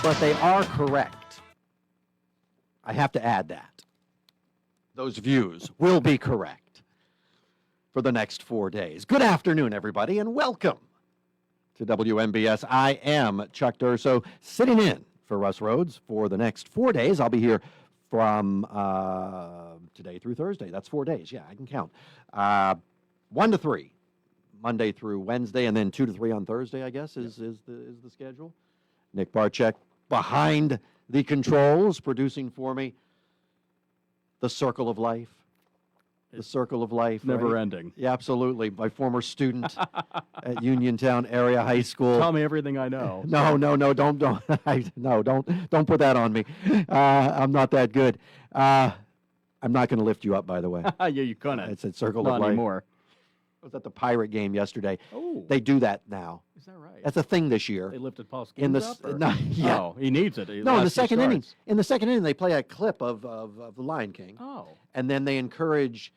but they are correct. I have to add that. Those views will be correct for the next 4 days. Good afternoon, everybody, and welcome to WMBS. I am Chuck Durso, sitting in for Russ Rhodes for the next 4 days. I'll be here from today through Thursday. That's 4 days. Yeah, I can count. 1 to 3, Monday through Wednesday, and then 2 to 3 on Thursday, I guess, is the schedule. Nick Barczyk behind the controls, producing for me The Circle of Life. The Circle of Life. Never right? ending. Yeah, absolutely. My former student at Uniontown Area High School. Tell me everything I know. No, don't don't put that on me. I'm not that good. I'm not going to lift you up, by the way. Yeah, you couldn't. It's a Circle Not of Life. anymore. I was at the Pirate game yesterday. Oh, They do that now. is that right? That's a thing this year. They lifted Paul In the Skeens up? Or? no, yeah. Oh, he needs it. No, in the last few second inning. starts. In the second inning, they play a clip of the Lion King, Oh, and then they encourage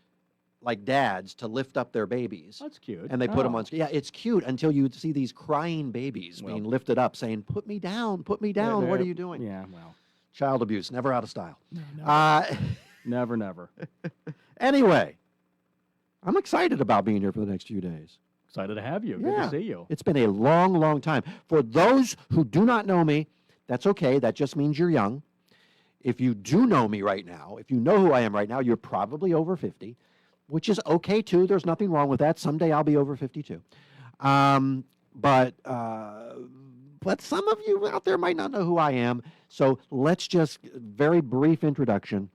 like dads to lift up their babies. that's cute. And they put them Oh. on screen. Yeah, it's cute until you see these crying babies Well- being lifted up saying, put me down, put me down. What are you doing? Yeah, well. Child abuse, never out of style. No, never. Anyway, I'm excited about being here for the next few days. Excited to have you. Good Yeah. to see you. It's been a long, long time. For those who do not know me, that's okay. That just means you're young. If you do know me right now, if you know who I am right now, you're probably over 50, which is okay too. There's nothing wrong with that. Someday I'll be over 52. But some of you out there might not know who I am. So let's just, very brief introduction.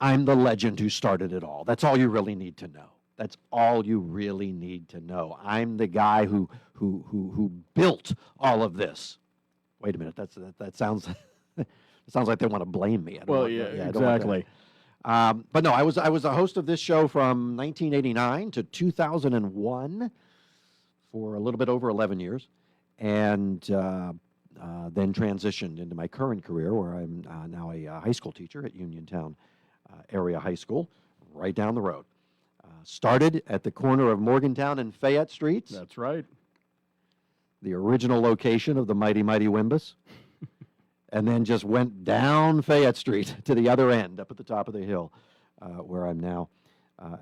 I'm the legend who started it all. That's all you really need to know. That's all you really need to know. I'm the guy who built all of this. Wait a minute. That sounds it sounds like they want to blame me. I don't Well, want yeah, that. I don't want that. exactly. But no, I was a host of this show from 1989 to 2001 for a little bit over 11 years, and then transitioned into my current career, where I'm now a high school teacher at Uniontown Area High School, right down the road. Started at the corner of Morgantown and Fayette Streets, That's right. the original location of the mighty Wimbus, and then just went down Fayette Street to the other end, up at the top of the hill, where I'm now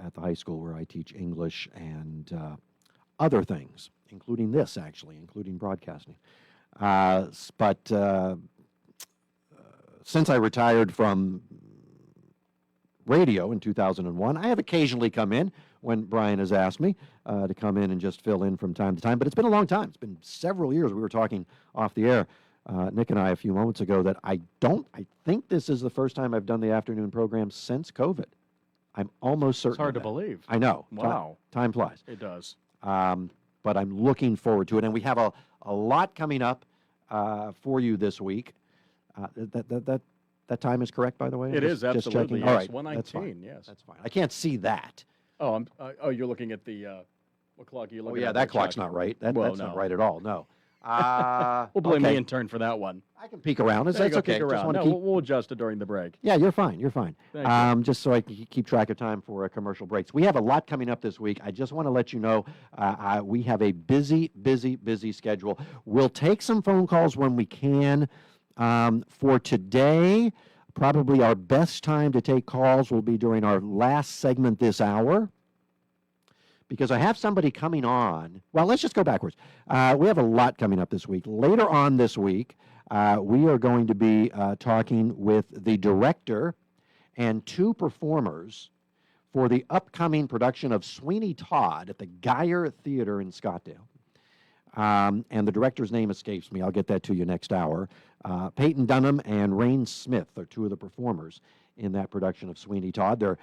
at the high school, where I teach English and other things, including this, actually, including broadcasting. But since I retired from radio in 2001, I have occasionally come in when Brian has asked me to come in and just fill in from time to time. But it's been a long time. It's been several years. We were talking off the air, Nick and I, a few moments ago, that I think this is the first time I've done the afternoon program since COVID. I'm almost certain. It's hard of to that. believe. I know. Wow. Time flies. It does. But I'm looking forward to it. And we have a lot coming up for you this week. That time is correct, by the way? It is, Just absolutely. checking. Yes, All right, 119, yes. that's fine. I can't see that. Oh, you're looking at the, what clock are you Oh, looking yeah, at? that there, clock's Chuck? not right. Well, That's no. not right at all, no. We'll blame okay. me in turn for that one. I can peek around. There you That's go, okay. peek Just around. want to No, keep... we'll adjust it during the break. Yeah, you're fine. You're fine. Thank you. Just so I can keep track of time for commercial breaks. We have a lot coming up this week. I just want to let you know we have a busy schedule. We'll take some phone calls when we can. For today, probably our best time to take calls will be during our last segment this hour, because I have somebody coming on. Well, let's just go backwards. We have a lot coming up this week. Later on this week, we are going to be talking with the director and 2 performers for the upcoming production of Sweeney Todd at the Geyer Theater in Scottsdale. And the director's name escapes me. I'll get that to you next hour. Peyton Dunham and Rain Smith are 2 of the performers in that production of Sweeney Todd. They're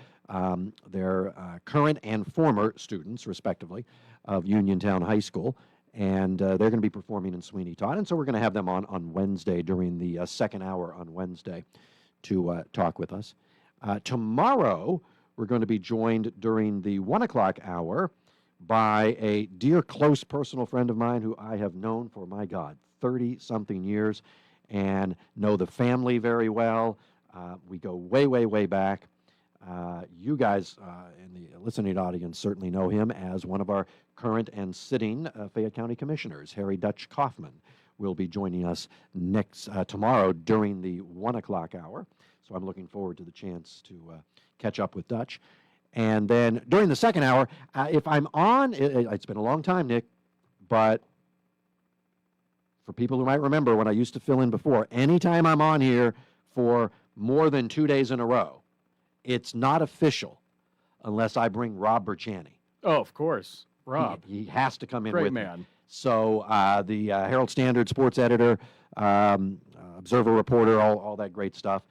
current and former students, respectively, of Uniontown High School, and they're going to be performing in Sweeney Todd. And so we're going to have them on Wednesday during the second hour on Wednesday to talk with us. Tomorrow, we're going to be joined during the 1 o'clock hour by a dear, close personal friend of mine who I have known for, my God, 30-something years, and know the family very well. We go way back. You guys in the listening audience certainly know him as one of our current and sitting Fayette County Commissioners, Harry Dutch Kaufman. will be joining us tomorrow during the 1 o'clock hour. So I'm looking forward to the chance to catch up with Dutch. And then during the second hour, if I'm on, it's been a long time, Nick, but for people who might remember when I used to fill in before, anytime I'm on here for more than 2 days in a row, it's not official unless I bring Rob Berchani. Oh, of course. Rob. He has to come in Great with man. me. So the Herald Standard sports editor, Observer reporter, all that great stuff,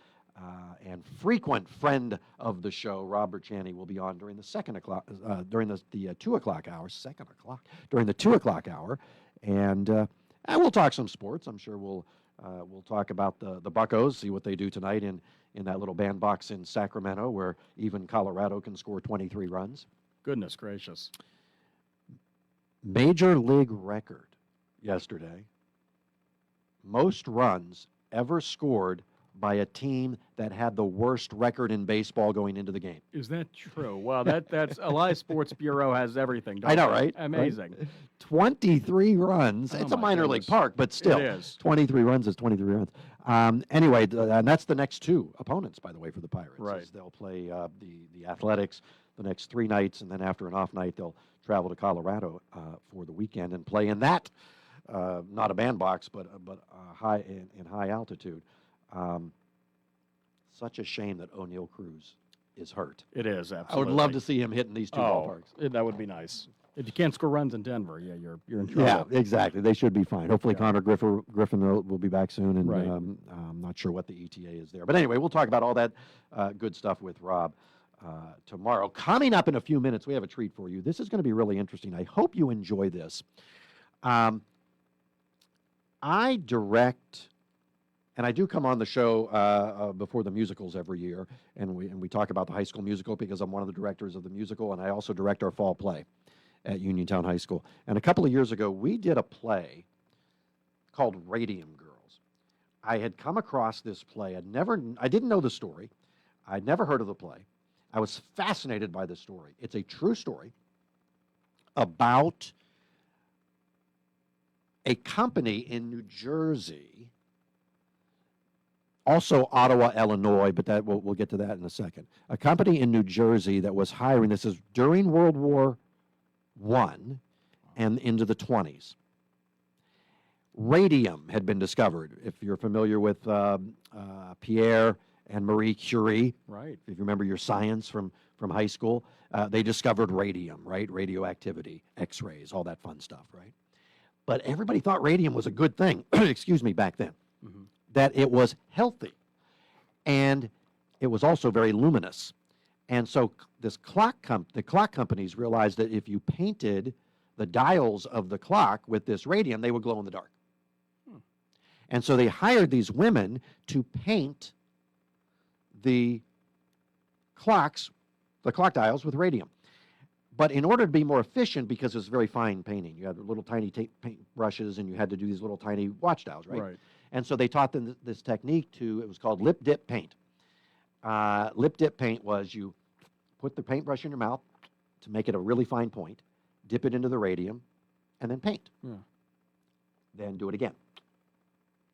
and frequent friend of the show, Rob Berchani, will be on during the 2 o'clock hour, during the 2 o'clock hour, and we'll talk some sports. I'm sure we'll talk about the Buccos, see what they do tonight in that little bandbox in Sacramento, where even Colorado can score 23 runs. Goodness gracious. Major league record yesterday. Most runs ever scored by a team that had the worst record in baseball going into the game. Is that true? Wow, that's Elias Sports Bureau has everything. I know, they? right? Amazing. Right? 23 runs. Oh, it's a my minor league goodness. park, but still, It is. 23 runs is 23 runs. Anyway, and that's the next two opponents, by the way, for the Pirates. Right. As they'll play the Athletics the next 3 nights, and then after an off night, they'll travel to Colorado for the weekend and play in that, not a bandbox, but high in high altitude. Such a shame that O'Neill Cruz is hurt. It is, absolutely. I would love to see him hitting these two ballparks. That would be nice. If you can't score runs in Denver, yeah, you're in trouble. Yeah, exactly. They should be fine. Hopefully, Yeah. Connor Griffin will be back soon, and Right. I'm not sure what the ETA is there. But anyway, we'll talk about all that good stuff with Rob tomorrow. Coming up in a few minutes, we have a treat for you. This is going to be really interesting. I hope you enjoy this. I direct, and I do come on the show before the musicals every year, and we talk about the high school musical because I'm one of the directors of the musical, and I also direct our fall play at Uniontown High School. And a couple of years ago, we did a play called Radium Girls. I had come across this play. I didn't know the story. I'd never heard of the play. I was fascinated by the story. It's a true story about a company in New Jersey, also Ottawa, Illinois, but we'll get to that in a second. A company in New Jersey that was hiring, this is during World War I and into the 20s. Radium had been discovered. If you're familiar with Pierre and Marie Curie, Right. if you remember your science from high school, they discovered radium, right? Radioactivity, X-rays, all that fun stuff, right? But everybody thought radium was a good thing, excuse me, back then, that it was healthy. And it was also very luminous. And so the clock companies realized that if you painted the dials of the clock with this radium, they would glow in the dark. And so they hired these women to paint the clock dials with radium. But in order to be more efficient, because it's very fine painting, you had little tiny paint brushes, and you had to do these little tiny watch dials, right? Right. And so they taught them this technique it was called lip dip paint. Lip dip paint was you put the paintbrush in your mouth to make it a really fine point, dip it into the radium, and then paint. Yeah. Then do it again.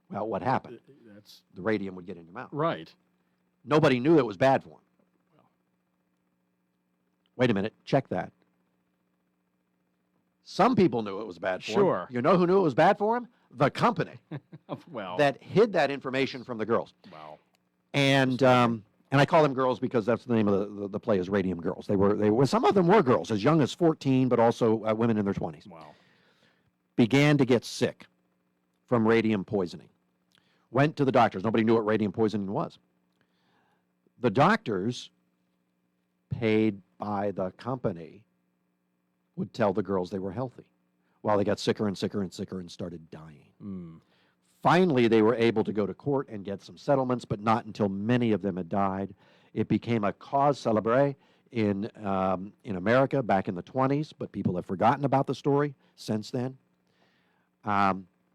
Well, what happened? That's The radium would get in your mouth. right. Nobody knew it was bad for them. Wait a minute, check that. Some people knew it was bad for them. Sure. You know who knew it was bad for them? The company Well. that hid that information from the girls. Wow. And I call them girls because that's the name of the play is Radium Girls. They were some of them were girls as young as 14, but also women in their 20s. Wow. Began to get sick from radium poisoning. Went to the doctors. Nobody knew what radium poisoning was. The doctors, paid by the company, would tell the girls they were healthy, while they got sicker and sicker and sicker and started dying. Finally, they were able to go to court and get some settlements, but not until many of them had died. It became a cause célèbre in America back in the 20s, but people have forgotten about the story since then.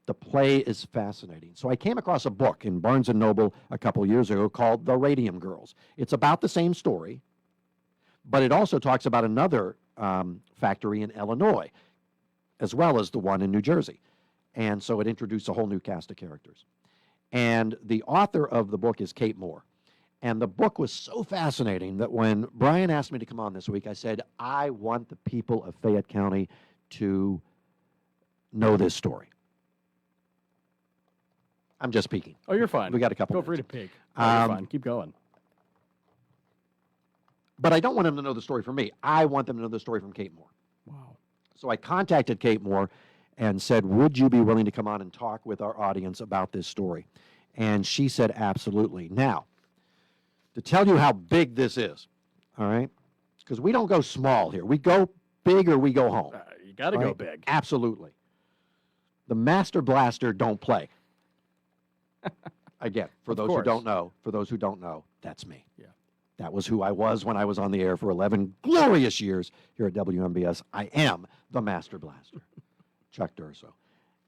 The play is fascinating. So I came across a book in Barnes & Noble a couple years ago called The Radium Girls. It's about the same story, but it also talks about another factory in Illinois, as well as the one in New Jersey. And so it introduced a whole new cast of characters. And the author of the book is Kate Moore. And the book was so fascinating that when Brian asked me to come on this week, I said, I want the people of Fayette County to know this story. I'm just peeking. Oh, you're fine. We got a couple Go free to minutes. peek. Oh, you're fine. Keep going. But I don't want them to know the story from me. I want them to know the story from Kate Moore. Wow. So I contacted Kate Moore and said, would you be willing to come on and talk with our audience about this story? And she said, absolutely. Now, to tell you how big this is, all right, because we don't go small here. We go big or we go home. You got to go big. Absolutely. The Master Blaster don't play. Again, for those who don't know, that's me. Yeah. That was who I was when I was on the air for 11 glorious years here at WMBS. I am the Master Blaster, Chuck Durso.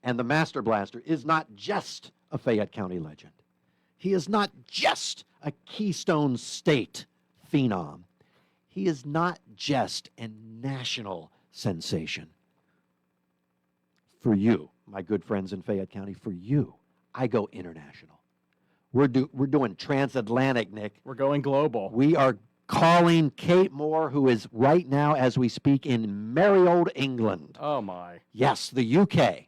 And the Master Blaster is not just a Fayette County legend. He is not just a Keystone State phenom. He is not just a national sensation. For you, my good friends in Fayette County, for you, I go international. We're doing transatlantic, Nick. We're going global. We are calling Kate Moore, who is right now, as we speak, in merry old England. Oh, my. Yes, the UK,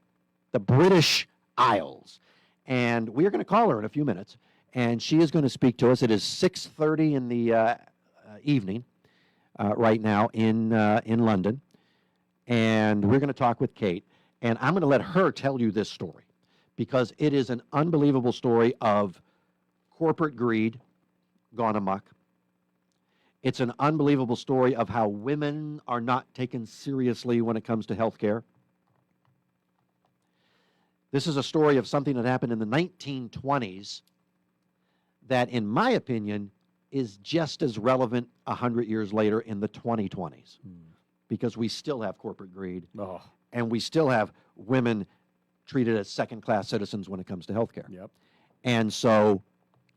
the British Isles. And we are going to call her in a few minutes, and she is going to speak to us. It is 6:30 in the evening right now in London, and we're going to talk with Kate, and I'm going to let her tell you this story because it is an unbelievable story of corporate greed gone amok. It's an unbelievable story of how women are not taken seriously when it comes to health care. This is a story of something that happened in the 1920s that, in my opinion, is just as relevant 100 years later in the 2020s because we still have corporate greed and we still have women treated as second-class citizens when it comes to health care. Yep. And so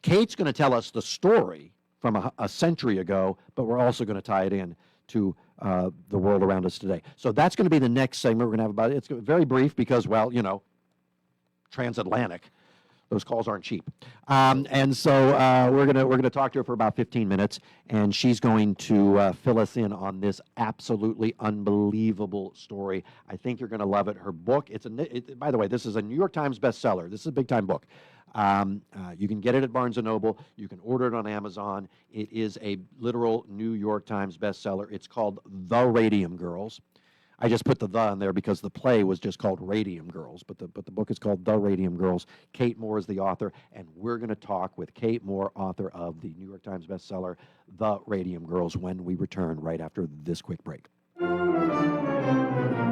Kate's going to tell us the story from a century ago, but we're also going to tie it in to the world around us today. So that's going to be the next segment we're going to have about it. It's very brief because, well, you know, transatlantic. Those calls aren't cheap. And so we're gonna talk to her for about 15 minutes, and she's going to fill us in on this absolutely unbelievable story. I think you're going to love it. Her book, by the way, this is a New York Times bestseller. This is a big-time book. You can get it at Barnes & Noble. You can order it on Amazon. It is a literal New York Times bestseller. It's called The Radium Girls. I just put the in there because the play was just called Radium Girls, but the book is called The Radium Girls. Kate Moore is the author, and we're going to talk with Kate Moore, author of the New York Times bestseller, The Radium Girls, when we return right after this quick break.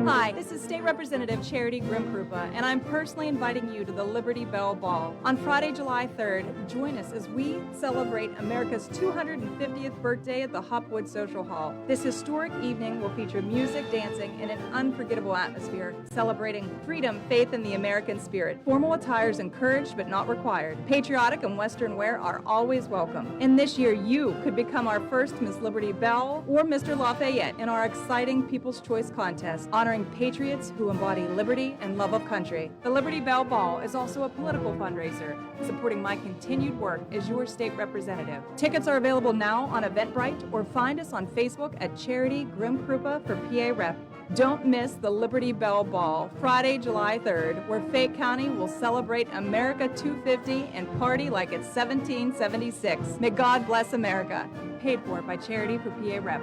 Hi, this is State Representative Charity Grim-Krupa, and I'm personally inviting you to the Liberty Bell Ball. On Friday, July 3rd, join us as we celebrate America's 250th birthday at the Hopwood Social Hall. This historic evening will feature music, dancing, and an unforgettable atmosphere, celebrating freedom, faith, and the American spirit. Formal attire is encouraged but not required. Patriotic and Western wear are always welcome. And this year, you could become our first Miss Liberty Bell or Mr. Lafayette in our exciting People's Choice Contest, honoring patriots who embody liberty and love of country. The Liberty Bell Ball is also a political fundraiser, supporting my continued work as your state representative. Tickets are available now on Eventbrite or find us on Facebook at Charity Grim-Krupa for PA Rep. Don't miss the Liberty Bell Ball, Friday, July 3rd, where Fayette County will celebrate America 250 and party like it's 1776. May God bless America. Paid for by Charity for PA Rep.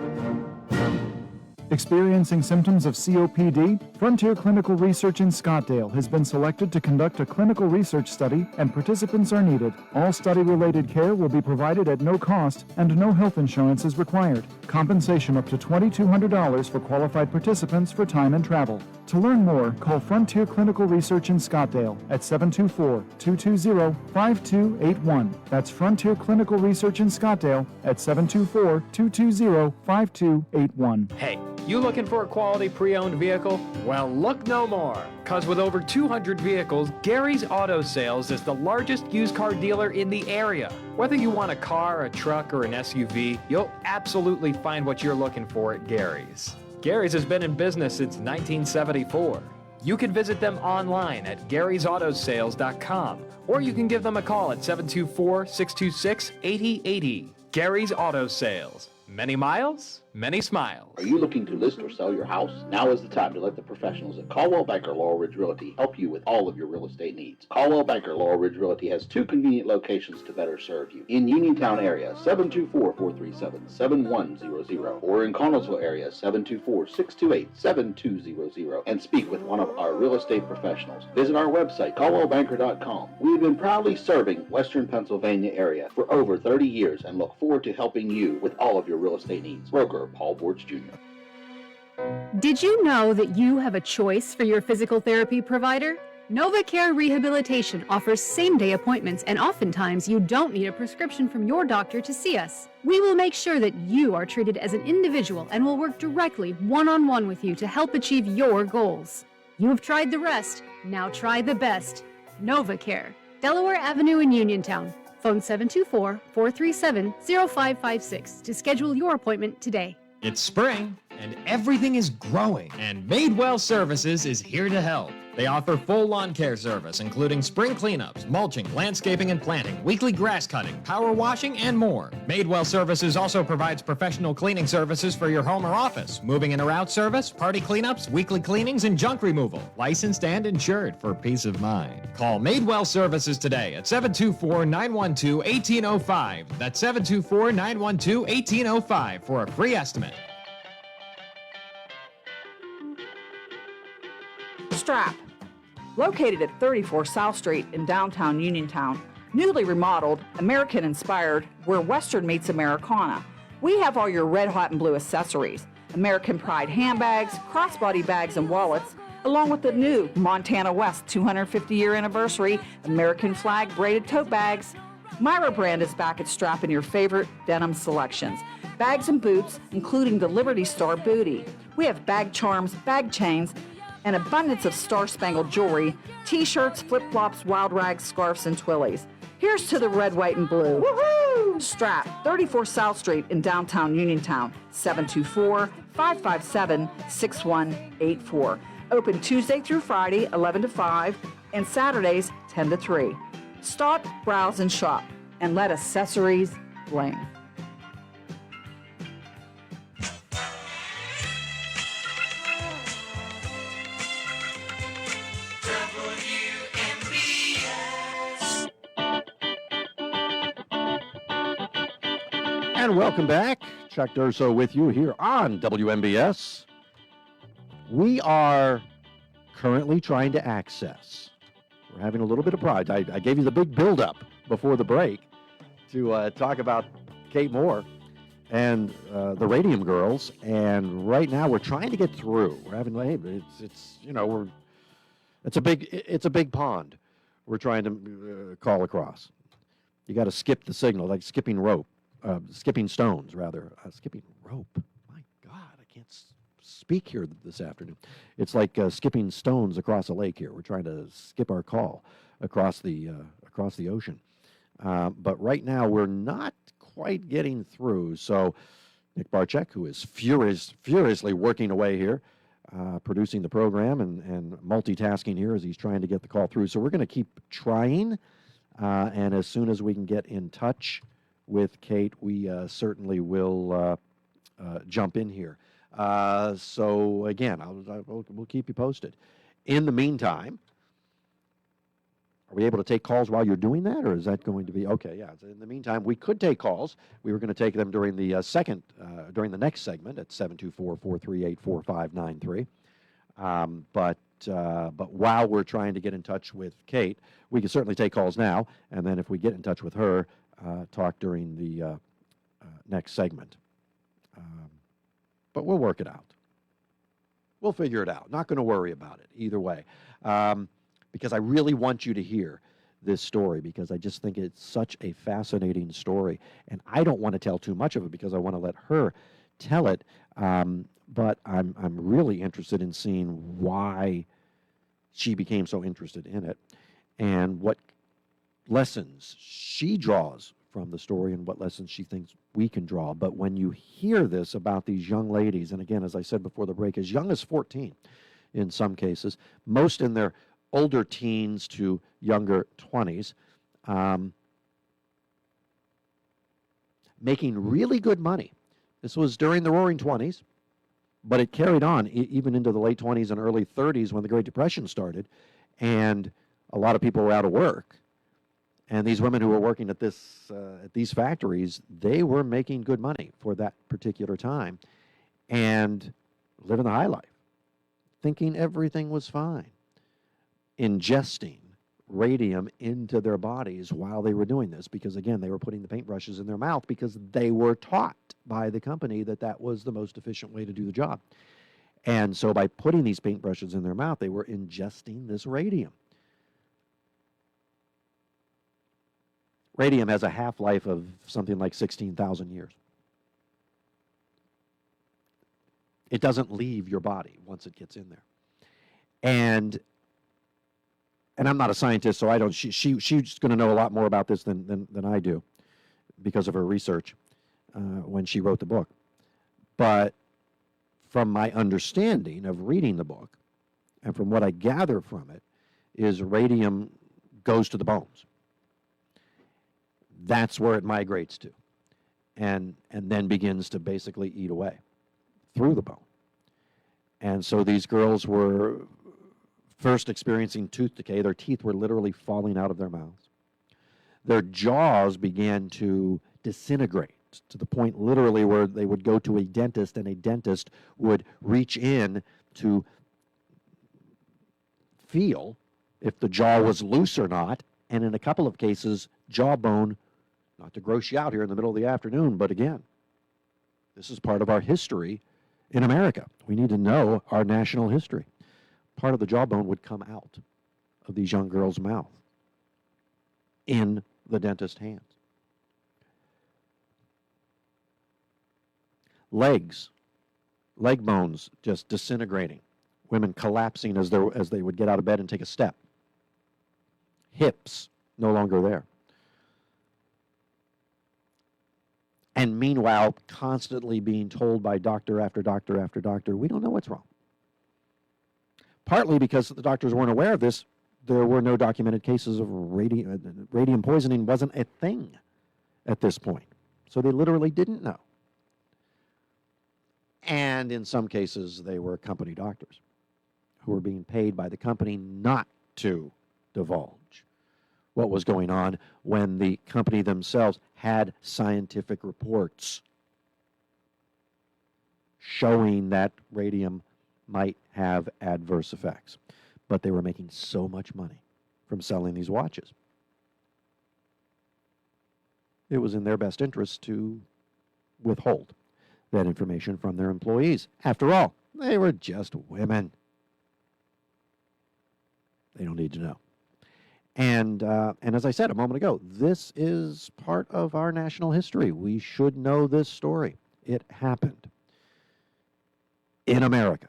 Experiencing symptoms of COPD? Frontier Clinical Research in Scottsdale has been selected to conduct a clinical research study, and participants are needed. All study-related care will be provided at no cost, and no health insurance is required. Compensation up to $2,200 for qualified participants for time and travel. To learn more, call Frontier Clinical Research in Scottsdale at 724-220-5281. That's Frontier Clinical Research in Scottsdale at 724-220-5281. Hey, you looking for a quality pre-owned vehicle? Well, look no more, because with over 200 vehicles, Gary's Auto Sales is the largest used car dealer in the area. Whether you want a car, a truck, or an SUV, you'll absolutely find what you're looking for at Gary's. Gary's has been in business since 1974. You can visit them online at Gary'sAutoSales.com, or you can give them a call at 724-626-8080. Gary's Auto Sales. Many miles, many smiles. Are you looking to list or sell your house? Now is the time to let the professionals at Caldwell Banker Laurel Ridge Realty help you with all of your real estate needs. Caldwell Banker Laurel Ridge Realty has 2 convenient locations to better serve you. In Uniontown area, 724-437-7100, or in Connellsville area, 724-628-7200, and speak with one of our real estate professionals. Visit our website, caldwellbanker.com. We have been proudly serving Western Pennsylvania area for over 30 years and look forward to helping you with all of your real estate needs. Broker Paul Borge Jr. Did you know that you have a choice for your physical therapy provider? NovaCare Rehabilitation offers same-day appointments, and oftentimes you don't need a prescription from your doctor to see us. We will make sure that you are treated as an individual and will work directly one-on-one with you to help achieve your goals. You have tried the rest, now try the best. NovaCare, Delaware Avenue in Uniontown. Phone 724-437-0556 to schedule your appointment today. It's spring, and everything is growing, and Madewell Services is here to help. They offer full lawn care service, including spring cleanups, mulching, landscaping and planting, weekly grass cutting, power washing, and more. Madewell Services also provides professional cleaning services for your home or office, moving in or out service, party cleanups, weekly cleanings, and junk removal. Licensed and insured for peace of mind. Call Madewell Services today at 724-912-1805. That's 724-912-1805 for a free estimate. Strap. Located at 34 South Street in downtown Uniontown, newly remodeled, American-inspired, where Western meets Americana. We have all your red, hot, and blue accessories, American Pride handbags, crossbody bags, and wallets, along with the new Montana West 250-year anniversary American flag braided tote bags. Myra brand is back at Strap in your favorite denim selections. Bags and boots, including the Liberty Star bootie. We have bag charms, bag chains, an abundance of star-spangled jewelry, t-shirts, flip-flops, wild rags, scarves, and twillies. Here's to the red, white, and blue. Woohoo! Strap, 34 South Street in downtown Uniontown, 724-557-6184. Open Tuesday through Friday, 11 to 5, and Saturdays, 10 to 3. Stop, browse, and shop, and let accessories bling. And welcome back. Chuck Durso with you here on WMBS. We are currently trying to access. We're having a little bit of pride. I gave you the big build-up before the break to talk about Kate Moore and the Radium Girls, and right now we're trying to get through. We're having, hey, it's you know, it's a big pond. We're trying to call across. You got to skip the signal, like skipping rope. Skipping stones, rather. Skipping rope. My God, I can't speak here this afternoon. It's like skipping stones across a lake here. We're trying to skip our call across the ocean. But right now, we're not quite getting through. So Nick Barczyk, who is furiously working away here, producing the program and multitasking here as he's trying to get the call through. So we're going to keep trying. And as soon as we can get in touch with Kate, we certainly will jump in here. So again, we'll keep you posted. In the meantime, are we able to take calls while you're doing that, or is that going to be okay? Yeah. So in the meantime, we could take calls. We were going to take them during the during the next segment at 724-438-4593. But while we're trying to get in touch with Kate, we can certainly take calls now, and then if we get in touch with her, talk during the next segment. But we'll work it out. We'll figure it out. Not going to worry about it either way. Because I really want you to hear this story, because I just think it's such a fascinating story. And I don't want to tell too much of it because I want to let her tell it. But I'm really interested in seeing why she became so interested in it and what lessons she draws from the story and what lessons she thinks we can draw. But when you hear this about these young ladies, and again, as I said before the break, as young as 14, in some cases, most in their older teens to younger 20s, making really good money. This was during the Roaring 20s, but it carried on even into the late 20s and early 30s when the Great Depression started, and a lot of people were out of work. And these women who were working at these factories, they were making good money for that particular time and living the high life, thinking everything was fine, ingesting radium into their bodies while they were doing this, because again, they were putting the paintbrushes in their mouth because they were taught by the company that that was the most efficient way to do the job. And so by putting these paintbrushes in their mouth, they were ingesting this radium. Radium has a half-life of something like 16,000 years. It doesn't leave your body once it gets in there. And I'm not a scientist, so I don't. She's going to know a lot more about this than I do, because of her research when she wrote the book. But from my understanding of reading the book, and from what I gather from it, is radium goes to the bones. That's where it migrates to, and then begins to basically eat away through the bone. And so these girls were first experiencing tooth decay. Their teeth were literally falling out of their mouths. Their jaws began to disintegrate to the point literally where they would go to a dentist, and a dentist would reach in to feel if the jaw was loose or not, and in a couple of cases, jawbone, not to gross you out here in the middle of the afternoon, but again, this is part of our history in America. We need to know our national history. Part of the jawbone would come out of these young girls' mouth in the dentist's hands. Legs, leg bones just disintegrating. Women collapsing as they would get out of bed and take a step. Hips no longer there. And meanwhile, constantly being told by doctor after doctor after doctor, we don't know what's wrong. Partly because the doctors weren't aware of this, there were no documented cases of radium poisoning wasn't a thing at this point. So they literally didn't know. And in some cases, they were company doctors who were being paid by the company not to divulge what was going on when the company themselves had scientific reports showing that radium might have adverse effects. But they were making so much money from selling these watches. It was in their best interest to withhold that information from their employees. After all, they were just women. They don't need to know. And as I said a moment ago, this is part of our national history. We should know this story. It happened in America.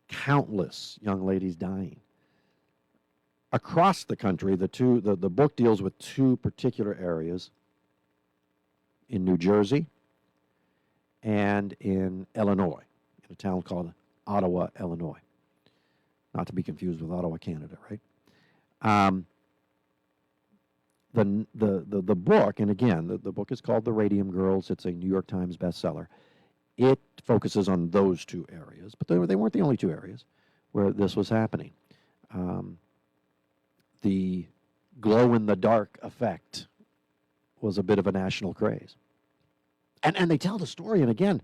Countless young ladies dying. Across the country, the book deals with two particular areas, in New Jersey and in Illinois, in a town called Ottawa, Illinois. Not to be confused with Ottawa, Canada, right? The book, and again, the book is called The Radium Girls. It's a New York Times bestseller. It focuses on those two areas, but they weren't the only two areas where this was happening. The glow-in-the-dark effect was a bit of a national craze. And they tell the story, and again,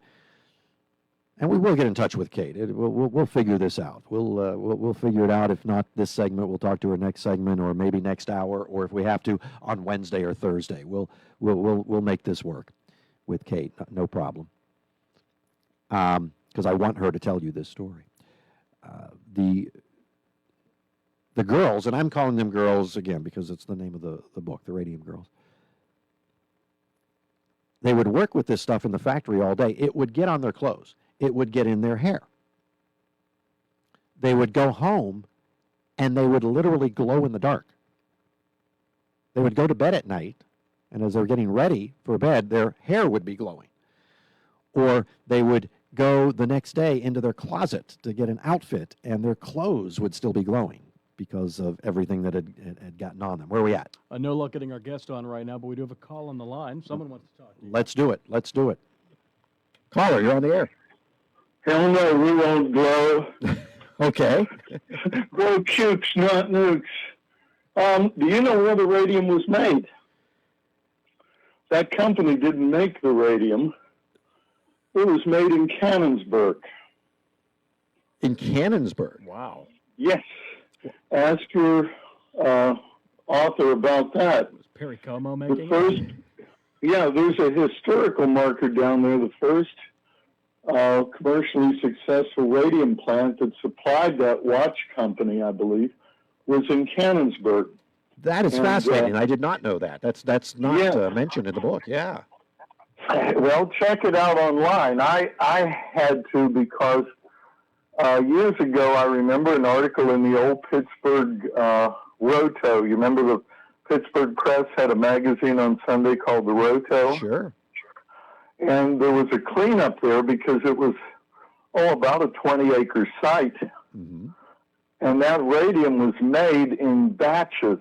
and we will get in touch with Kate. We'll figure this out. We'll figure it out. If not this segment, we'll talk to her next segment, or maybe next hour, or if we have to, on Wednesday or Thursday. We'll make this work with Kate. No problem. Because I want her to tell you this story. The girls, and I'm calling them girls again because it's the name of the book, The Radium Girls. They would work with this stuff in the factory all day. It would get on their clothes. It would get in their hair. They would go home, and they would literally glow in the dark. They would go to bed at night, and as they were getting ready for bed, their hair would be glowing. Or they would go the next day into their closet to get an outfit, and their clothes would still be glowing because of everything that had gotten on them. Where are we at? No luck getting our guest on right now, but we do have a call on the line. Someone wants to talk to you. Let's do it. Let's do it. Caller, you're on the air. Hell no, we won't glow. Okay. Grow cukes, not nukes. Do you know where the radium was made? That company didn't make the radium. It was made in Cannonsburg. In Cannonsburg? Wow. Yes. Ask your author about that. Was Perry Como The making first, yeah, there's a historical marker down there. The first commercially successful radium plant that supplied that watch company, I believe, was in Cannonsburg. That is fascinating. I did not know that. That's not Yeah. mentioned in the book. Yeah. Well, check it out online. I had to because years ago I remember an article in the old Pittsburgh Roto. You remember the Pittsburgh Press had a magazine on Sunday called the Roto? Sure. And there was a cleanup there because it was about a 20-acre site. Mm-hmm. And that radium was made in batches,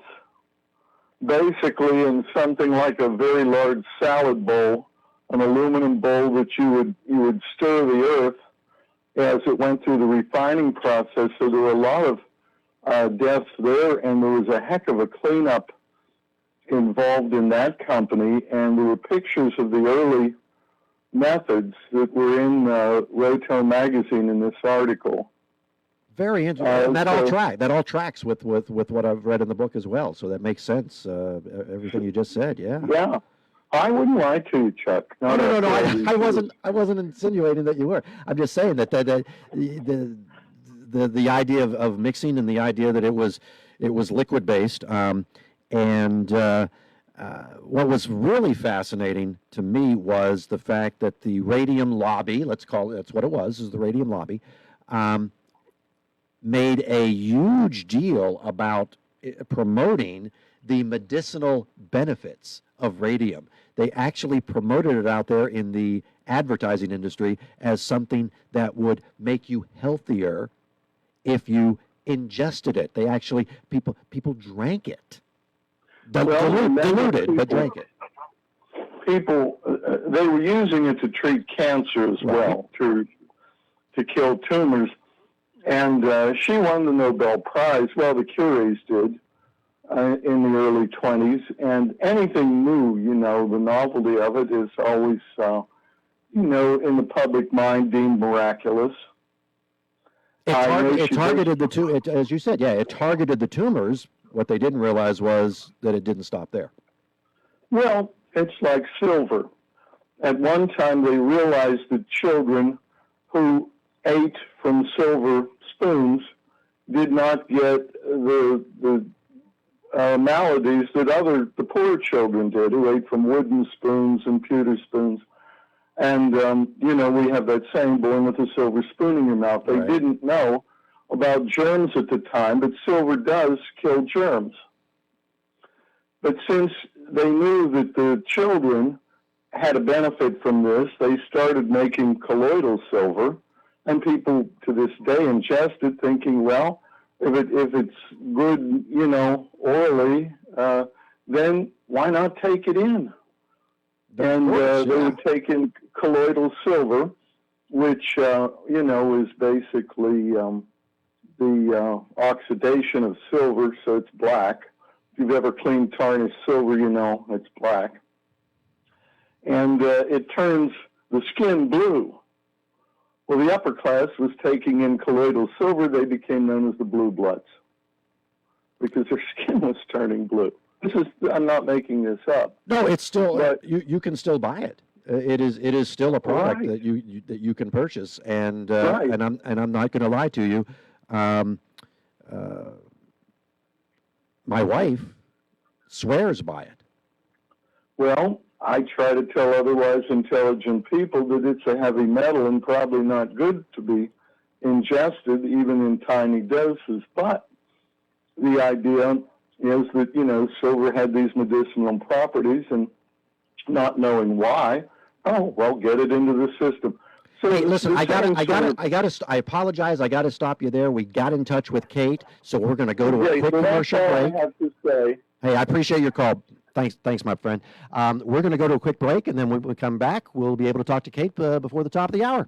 basically in something like a very large salad bowl, an aluminum bowl that you would stir the earth as it went through the refining process. So there were a lot of deaths there, and there was a heck of a cleanup involved in that company. And there were pictures of the early methods that were in Roto magazine in this article. Very interesting. And that all tracks with what I've read in the book as well. So that makes sense. Everything you just said. Yeah. Yeah. I wouldn't lie to you, Chuck. No. I wasn't insinuating that you were. I'm just saying that the idea of mixing and the idea that it was liquid based. What was really fascinating to me was the fact that the radium lobby, let's call it, that's what it was, is the radium lobby, made a huge deal about promoting the medicinal benefits of radium. They actually promoted it out there in the advertising industry as something that would make you healthier if you ingested it. They actually, people drank it. Diluted, but drank it. People, they were using it to treat cancer as well, to kill tumors. And she won the Nobel Prize. Well, the Curies did in the early 20s. And anything new, the novelty of it is always, in the public mind deemed miraculous. It targeted as you said, it targeted the tumors. What they didn't realize was that it didn't stop there. Well, it's like silver. At one time, they realized that children who ate from silver spoons did not get the maladies that the poor children did, who ate from wooden spoons and pewter spoons. And, we have that saying, born with a silver spoon in your mouth. They didn't know about germs at the time, but silver does kill germs. But since they knew that the children had a benefit from this, they started making colloidal silver, and people to this day ingest it thinking, well, if it's good, orally, then why not take it in? They would take in colloidal silver, which, is basically the oxidation of silver, so it's black. If you've ever cleaned tarnished silver, it's black. And it turns the skin blue. Well, the upper class was taking in colloidal silver. They became known as the blue bloods because their skin was turning blue. I'm not making this up. No, it's still, you can still buy it. It is still a product that you can purchase. And I'm not going to lie to you. My wife swears by it. Well, I try to tell otherwise intelligent people that it's a heavy metal and probably not good to be ingested, even in tiny doses. But the idea is that, silver had these medicinal properties, and not knowing why, get it into the system. So Hey, listen, the I apologize. I gotta stop you there. We got in touch with Kate, so we're gonna go to a Okay, quick so that's commercial all break. I have to say. Hey, I appreciate your call. Thanks, my friend. We're gonna go to a quick break, and then when we come back, we'll be able to talk to Kate before the top of the hour.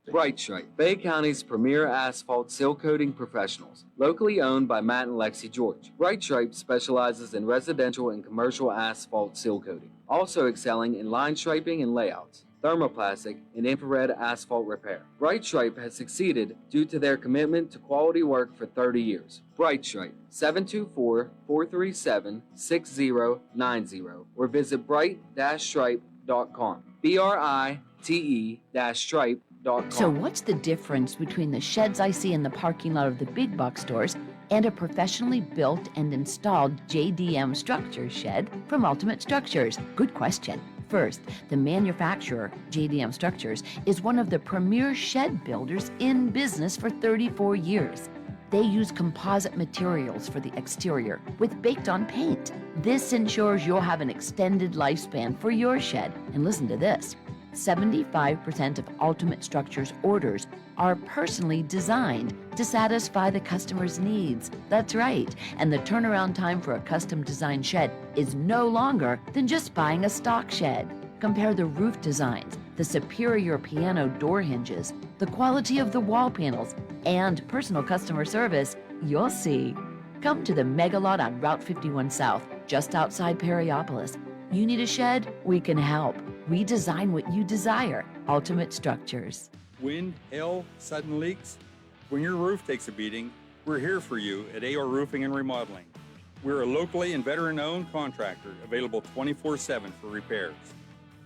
Bright Stripe, Bay County's premier asphalt seal coating professionals, locally owned by Matt and Lexi George. Bright Stripe specializes in residential and commercial asphalt seal coating, also excelling in line striping and layouts, thermoplastic, and infrared asphalt repair. Bright Stripe has succeeded due to their commitment to quality work for 30 years. Bright Stripe, 724-437-6090, or visit bright-stripe.com. BRITE-stripe.com. So what's the difference between the sheds I see in the parking lot of the big box stores and a professionally built and installed JDM structure shed from Ultimate Structures? Good question. First, the manufacturer, JDM Structures, is one of the premier shed builders in business for 34 years. They use composite materials for the exterior with baked-on paint. This ensures you'll have an extended lifespan for your shed. And listen to this. 75% of Ultimate Structures orders are personally designed to satisfy the customer's needs. That's right. And the turnaround time for a custom designed shed is no longer than just buying a stock shed. Compare the roof designs, the superior piano door hinges, the quality of the wall panels, and personal customer service. You'll see. Come to the Mega Lot on Route 51 South, just outside Perryopolis. You need a shed? We can help. We design what you desire. Ultimate Structures. Wind, hail, sudden leaks. When your roof takes a beating, we're here for you at AR Roofing and Remodeling. We're a locally and veteran-owned contractor available 24/7 for repairs.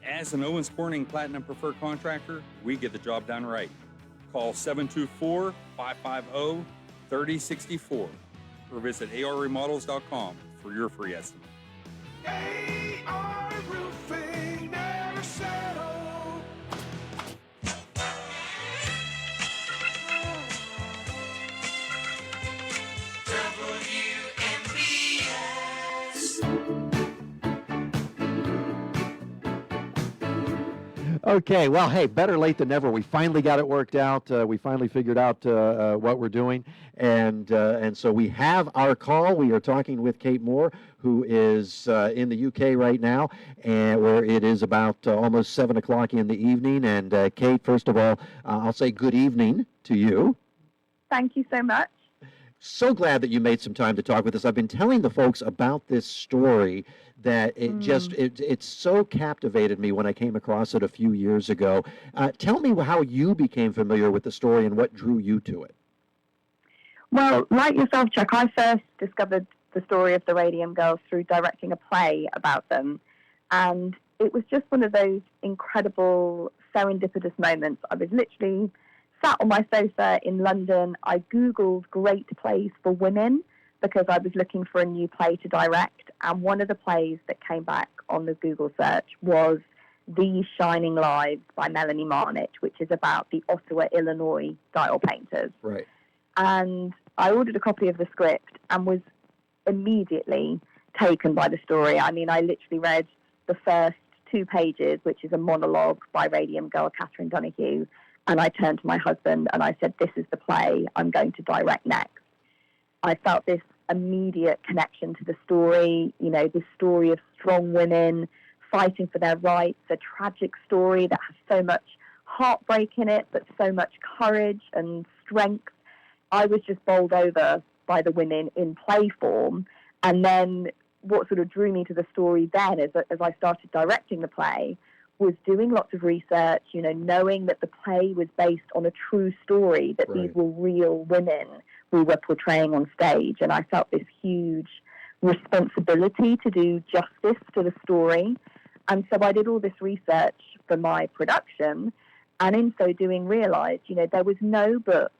As an Owens Corning Platinum Preferred Contractor, we get the job done right. Call 724-550-3064 or visit arremodels.com for your free estimate. AR Roofing, never settle. WMBS. Okay, well, hey, better late than never. We finally got it worked out. We finally figured out what we're doing, and so we have our call. We are talking with Kate Moore, who is in the UK right now, and where it is about almost 7 o'clock in the evening. And Kate, first of all, I'll say good evening to you. Thank you so much. So glad that you made some time to talk with us. I've been telling the folks about this story that it so captivated me when I came across it a few years ago. Tell me how you became familiar with the story and what drew you to it. Well, like yourself, Chuck, I first discovered the story of the Radium Girls through directing a play about them. And it was just one of those incredible serendipitous moments. I was literally sat on my sofa in London. I Googled great plays for women because I was looking for a new play to direct. And one of the plays that came back on the Google search was These Shining Lives by Melanie Marnich, which is about the Ottawa, Illinois dial painters. Right. And I ordered a copy of the script and was immediately taken by the story. I mean, I literally read the first 2 pages, which is a monologue by Radium Girl Catherine Donahue, and I turned to my husband and I said, this is the play I'm going to direct next. I felt this immediate connection to the story, you know, this story of strong women fighting for their rights, a tragic story that has so much heartbreak in it, but so much courage and strength. I was just bowled over by the women in play form. And then what sort of drew me to the story then as I started directing the play was doing lots of research, you know, knowing that the play was based on a true story, that these were real women we were portraying on stage. And I felt this huge responsibility to do justice to the story. And so I did all this research for my production, and in so doing realized, you know, there was no book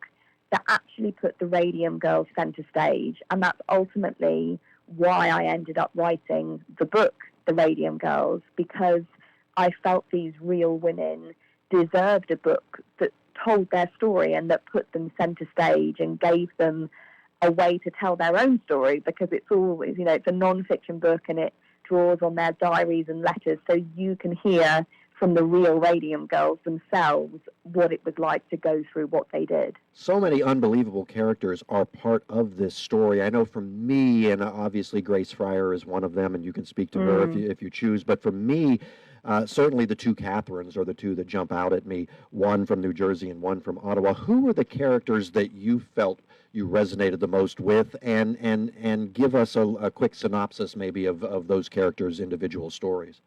that actually put the Radium Girls center stage. And that's ultimately why I ended up writing the book, The Radium Girls, because I felt these real women deserved a book that told their story and that put them center stage and gave them a way to tell their own story, because it's always, you know, it's a non-fiction book and it draws on their diaries and letters, so you can hear from the real Radium girls themselves what it was like to go through what they did. So many unbelievable characters are part of this story. I know for me, and obviously Grace Fryer is one of them, and you can speak to her if you choose, but for me, certainly the two Catherines are the two that jump out at me, one from New Jersey and one from Ottawa. Who were the characters that you felt you resonated the most with, and give us a quick synopsis maybe of those characters' individual stories?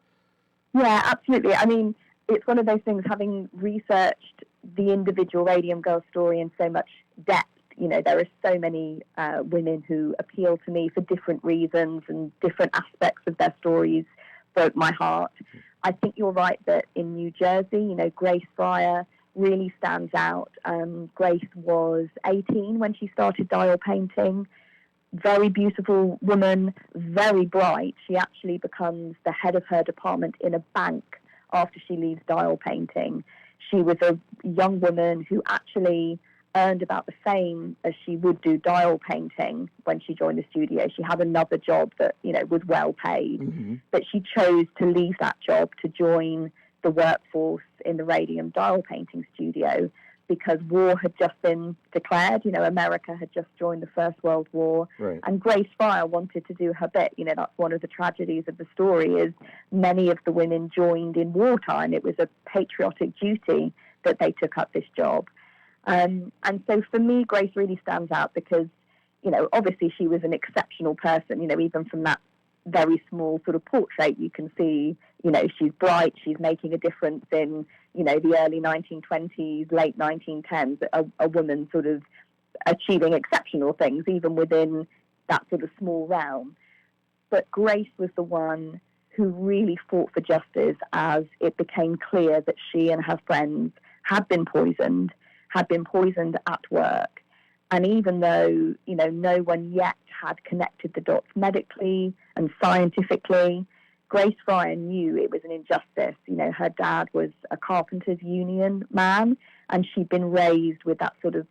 Yeah, absolutely. I mean, it's one of those things, having researched the individual Radium Girl story in so much depth, you know, there are so many women who appeal to me for different reasons, and different aspects of their stories broke my heart. I think you're right that in New Jersey, you know, Grace Fryer really stands out. Grace was 18 when she started dial painting. Very beautiful woman, very bright. She actually becomes the head of her department in a bank after she leaves dial painting. She was a young woman who actually earned about the same as she would do dial painting when she joined the studio. She had another job that, you know, was well paid, but she chose to leave that job to join the workforce in the Radium dial painting studio, because war had just been declared. You know, America had just joined the First World War, and Grace Fryer wanted to do her bit. You know, that's one of the tragedies of the story, is many of the women joined in wartime. It was a patriotic duty that they took up this job. And so for me, Grace really stands out because, you know, obviously she was an exceptional person. You know, even from that very small sort of portrait, you can see, you know, she's bright, she's making a difference in, you know, the early 1920s, late 1910s, a woman sort of achieving exceptional things, even within that sort of small realm. But Grace was the one who really fought for justice as it became clear that she and her friends had been poisoned at work. And even though, you know, no one yet had connected the dots medically and scientifically, Grace Fryer knew it was an injustice. You know, her dad was a carpenters union man, and she'd been raised with that sort of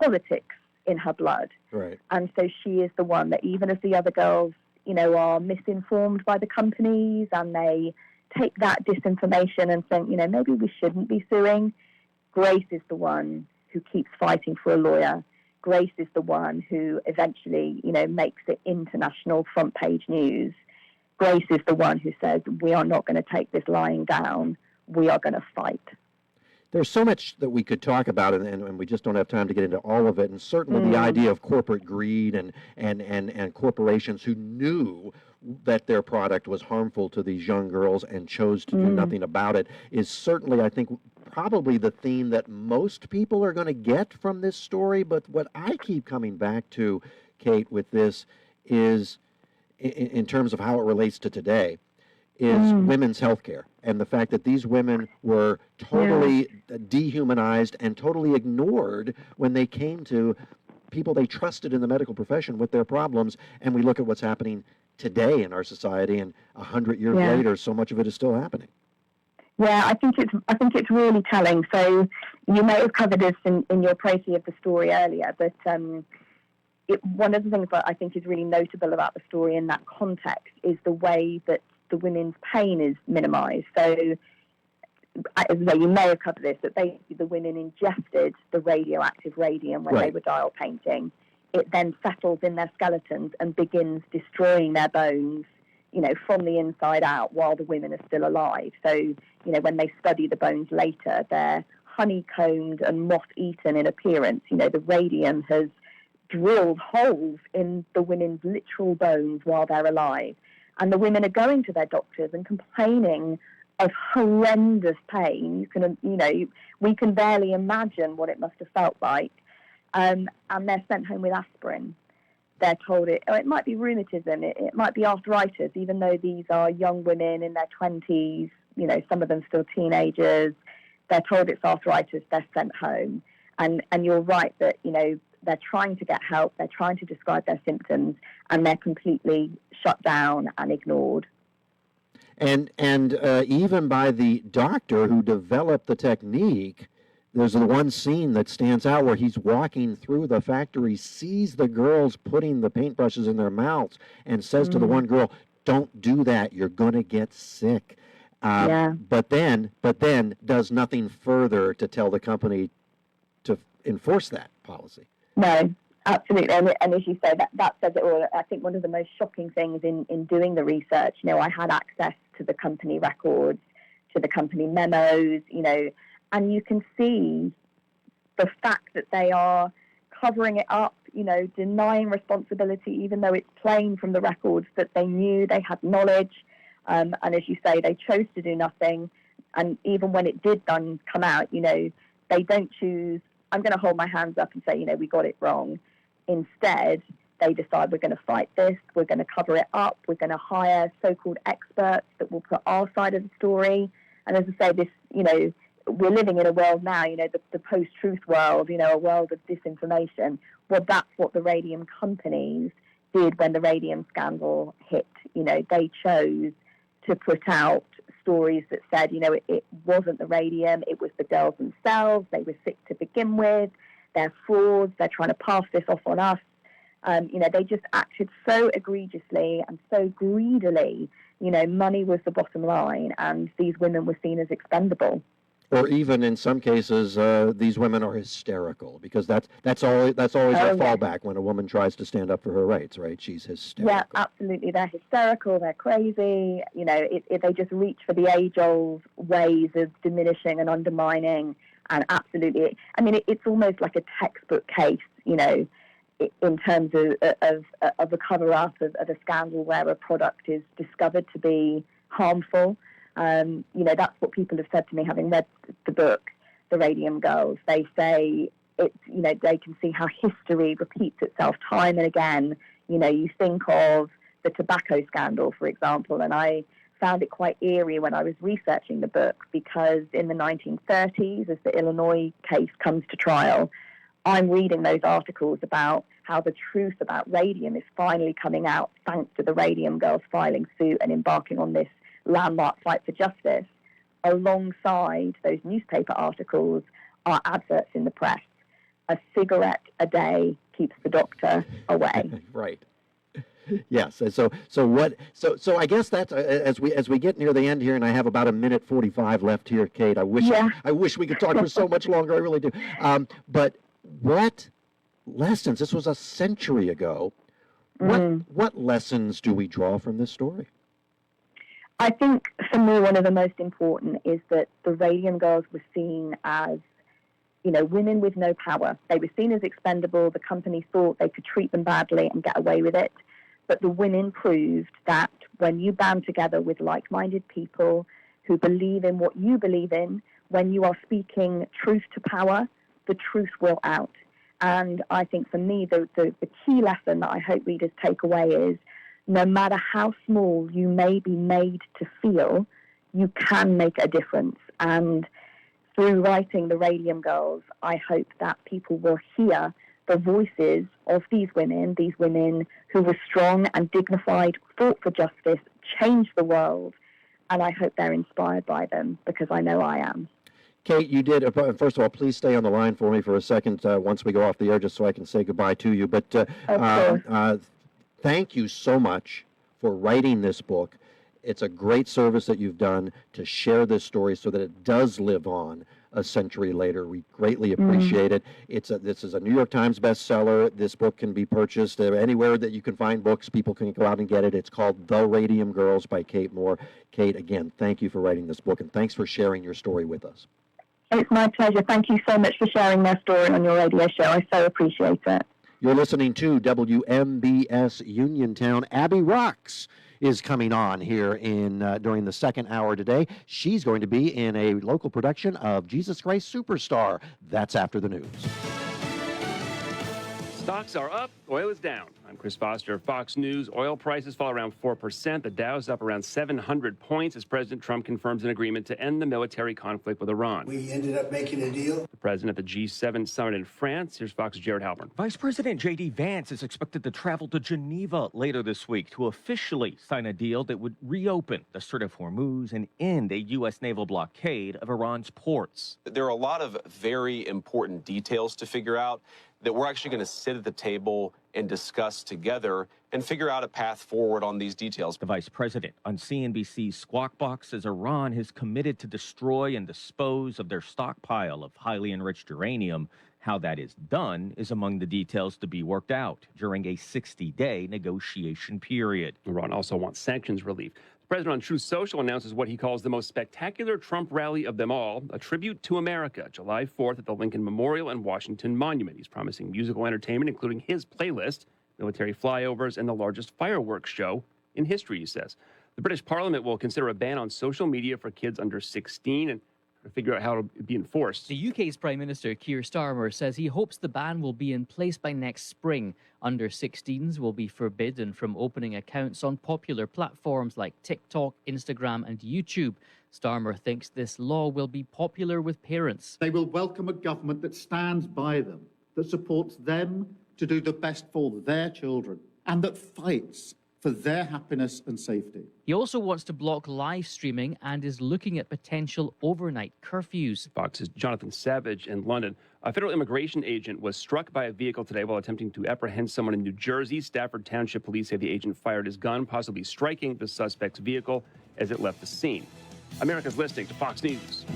politics in her blood. Right. And so she is the one that, even as the other girls, you know, are misinformed by the companies, and they take that disinformation and think, you know, maybe we shouldn't be suing, Grace is the one who keeps fighting for a lawyer. Grace is the one who eventually, you know, makes it international front page news. Grace is the one who says, we are not going to take this lying down. We are going to fight. There's so much that we could talk about, and we just don't have time to get into all of it. And certainly the idea of corporate greed and corporations who knew that their product was harmful to these young girls and chose to do nothing about it is certainly, I think, probably the theme that most people are going to get from this story. But what I keep coming back to, Kate, with this is, in terms of how it relates to today, is women's health care, and the fact that these women were totally dehumanized and totally ignored when they came to people they trusted in the medical profession with their problems. And we look at what's happening today in our society, and 100 years later, so much of it is still happening. Yeah, I think it's really telling. So you may have covered this in your précis of the story earlier, but one of the things that I think is really notable about the story in that context is the way that the women's pain is minimized. So, as I say, you may have covered this, but basically the women ingested the radioactive radium when they were dial painting. It then settles in their skeletons and begins destroying their bones, you know, from the inside out while the women are still alive. So, you know, when they study the bones later, they're honeycombed and moth-eaten in appearance. You know, the radium has drilled holes in the women's literal bones while they're alive. And the women are going to their doctors and complaining of horrendous pain. You can, you know, we can barely imagine what it must have felt like. And they're sent home with aspirin. They're told it might be rheumatism, it might be arthritis, even though these are young women in their 20s, you know, some of them still teenagers. They're told it's arthritis, they're sent home. And you're right that, you know, they're trying to get help, they're trying to describe their symptoms, and they're completely shut down and ignored. And even by the doctor who developed the technique, there's the one scene that stands out where he's walking through the factory, sees the girls putting the paintbrushes in their mouths, and says to the one girl, "Don't do that, you're going to get sick." But then does nothing further to tell the company to enforce that policy. No, absolutely. And as you say, that says it all. I think one of the most shocking things in doing the research, I had access to the company records, to the company memos, and you can see the fact that they are covering it up, denying responsibility, even though it's plain from the records that they knew, they had knowledge. And as you say, they chose to do nothing. And even when it did come out, they don't choose, I'm going to hold my hands up and say, we got it wrong. Instead, they decide we're going to fight this, we're going to cover it up, we're going to hire so-called experts that will put our side of the story. And as I say, this, we're living in a world now, the post-truth world, a world of disinformation. Well, that's what the radium companies did when the radium scandal hit. They chose to put out stories that said, it wasn't the radium, it was the girls themselves. They were sick to begin with. They're frauds. They're trying to pass this off on us. They just acted so egregiously and so greedily. Money was the bottom line, and these women were seen as expendable. Or even in some cases, these women are hysterical, because that's always our fallback when a woman tries to stand up for her rights, right? She's hysterical. Yeah, absolutely. They're hysterical. They're crazy. They just reach for the age-old ways of diminishing and undermining. And absolutely, it's almost like a textbook case, in terms of a cover-up of a scandal where a product is discovered to be harmful. That's what people have said to me, having read the book, The Radium Girls. They say it's, they can see how history repeats itself time and again. You think of the tobacco scandal, for example, and I found it quite eerie when I was researching the book, because in the 1930s, as the Illinois case comes to trial, I'm reading those articles about how the truth about radium is finally coming out thanks to the Radium Girls filing suit and embarking on this landmark fight for justice. Alongside those newspaper articles are adverts in the press. A cigarette a day keeps the doctor away. Right. Yes. And so I guess that's as we get near the end here, and I have about 1:45 left here, Kate. I wish we could talk for so much longer. I really do. But what lessons? This was a century ago. What lessons do we draw from this story? I think for me, one of the most important is that the Radium Girls were seen as, women with no power. They were seen as expendable. The company thought they could treat them badly and get away with it. But the women proved that when you band together with like-minded people who believe in what you believe in, when you are speaking truth to power, the truth will out. And I think for me, the key lesson that I hope readers take away is, no matter how small you may be made to feel, you can make a difference. And through writing The Radium Girls, I hope that people will hear the voices of these women who were strong and dignified, fought for justice, changed the world. And I hope they're inspired by them, because I know I am. Kate, you did, first of all, please stay on the line for me for a second once we go off the air, just so I can say goodbye to you. But thank you so much for writing this book. It's a great service that you've done to share this story so that it does live on a century later. We greatly appreciate it. This is a New York Times bestseller. This book can be purchased anywhere that you can find books. People can go out and get it. It's called The Radium Girls by Kate Moore. Kate, again, thank you for writing this book, and thanks for sharing your story with us. It's my pleasure. Thank you so much for sharing their story on your radio show. I so appreciate it. You're listening to WMBS Uniontown. Abby Rocks is coming on here during the second hour today. She's going to be in a local production of Jesus Christ Superstar. That's after the news. Stocks are up, oil is down. I'm Chris Foster of Fox News. Oil prices fall around 4%. The Dow's up around 700 points as President Trump confirms an agreement to end the military conflict with Iran. We ended up making a deal. The president at the G7 summit in France. Here's Fox's Jared Halpern. Vice President J.D. Vance is expected to travel to Geneva later this week to officially sign a deal that would reopen the Strait of Hormuz and end a U.S. naval blockade of Iran's ports. There are a lot of very important details to figure out that we're actually going to sit at the table and discuss together and figure out a path forward on these details. The vice president on CNBC's Squawk Box says Iran has committed to destroy and dispose of their stockpile of highly enriched uranium. How that is done is among the details to be worked out during a 60-day negotiation period. Iran also wants sanctions relief. The president on Truth Social announces what he calls the most spectacular Trump rally of them all, a tribute to America, July 4th at the Lincoln Memorial and Washington Monument. He's promising musical entertainment, including his playlist, military flyovers, and the largest fireworks show in history, he says. The British Parliament will consider a ban on social media for kids under 16 and figure out how to be enforced. The UK's Prime Minister Keir Starmer says he hopes the ban will be in place by next spring. Under 16s will be forbidden from opening accounts on popular platforms like TikTok, Instagram and YouTube. Starmer thinks this law will be popular with parents. They will welcome a government that stands by them, that supports them to do the best for their children, and that fights for their happiness and safety. He also wants to block live streaming and is looking at potential overnight curfews. Fox's Jonathan Savage in London. A federal immigration agent was struck by a vehicle today while attempting to apprehend someone in New Jersey. Stafford Township police say the agent fired his gun, possibly striking the suspect's vehicle as it left the scene. America's listening to Fox News.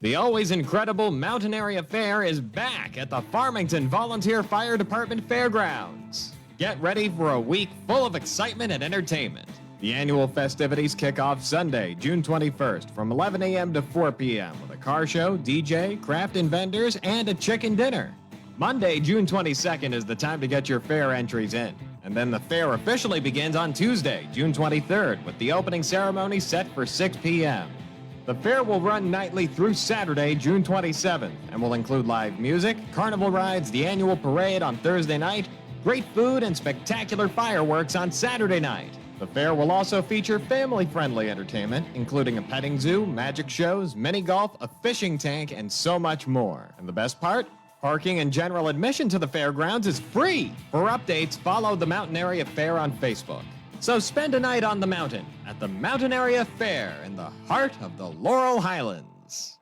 The always incredible Mountain Area Fair is back at the Farmington Volunteer Fire Department Fairgrounds. Get ready for a week full of excitement and entertainment. The annual festivities kick off Sunday, June 21st from 11 a.m. to 4 p.m. with a car show, DJ, craft and vendors, and a chicken dinner. Monday, June 22nd is the time to get your fair entries in. And then the fair officially begins on Tuesday, June 23rd, with the opening ceremony set for 6 p.m. The fair will run nightly through Saturday, June 27th, and will include live music, carnival rides, the annual parade on Thursday night, great food, and spectacular fireworks on Saturday night. The fair will also feature family-friendly entertainment, including a petting zoo, magic shows, mini golf, a fishing tank, and so much more. And the best part? Parking and general admission to the fairgrounds is free. For updates, follow the Mountain Area Fair on Facebook. So spend a night on the mountain at the Mountain Area Fair in the heart of the Laurel Highlands.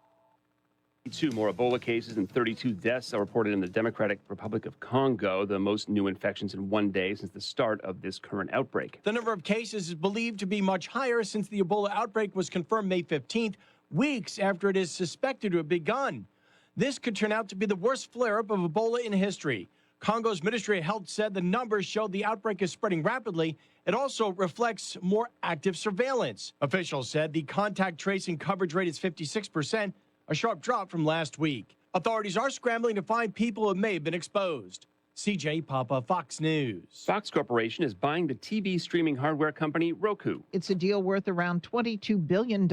2 more Ebola cases and 32 deaths are reported in the Democratic Republic of Congo, the most new infections in one day since the start of this current outbreak. The number of cases is believed to be much higher since the Ebola outbreak was confirmed May 15th, weeks after it is suspected to have begun. This could turn out to be the worst flare-up of Ebola in history. Congo's Ministry of Health said the numbers show the outbreak is spreading rapidly. It also reflects more active surveillance. Officials said the contact tracing coverage rate is 56%, a sharp drop from last week. Authorities are scrambling to find people who may have been exposed. CJ Papa, Fox News. Fox Corporation is buying the TV streaming hardware company Roku. It's a deal worth around $22 billion,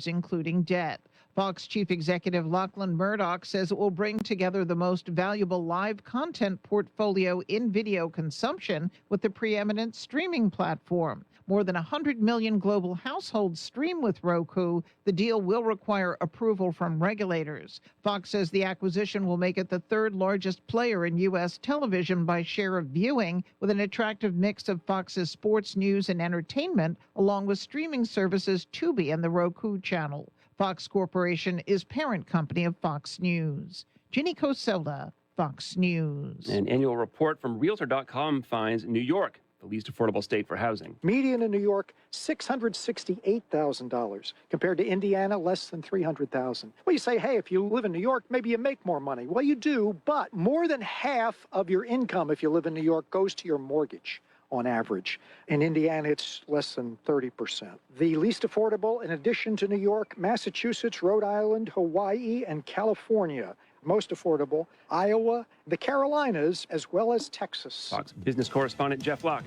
including debt. Fox Chief Executive Lachlan Murdoch says it will bring together the most valuable live content portfolio in video consumption with the preeminent streaming platform. More than 100 million global households stream with Roku. The deal will require approval from regulators. Fox says the acquisition will make it the third largest player in U.S. television by share of viewing, with an attractive mix of Fox's sports, news, and entertainment, along with streaming services Tubi and the Roku channel. Fox Corporation is parent company of Fox News. Ginny Coselda, Fox News. An annual report from Realtor.com finds New York the least affordable state for housing. Median in New York, $668,000, compared to Indiana, less than $300,000. Well, you say, hey, if you live in New York, maybe you make more money. Well, you do, but more than half of your income, if you live in New York, goes to your mortgage on average. In Indiana, it's less than 30%. The least affordable, in addition to New York, Massachusetts, Rhode Island, Hawaii, and California. Most affordable, Iowa, the Carolinas, as well as Texas. Fox business correspondent Jeff Locke.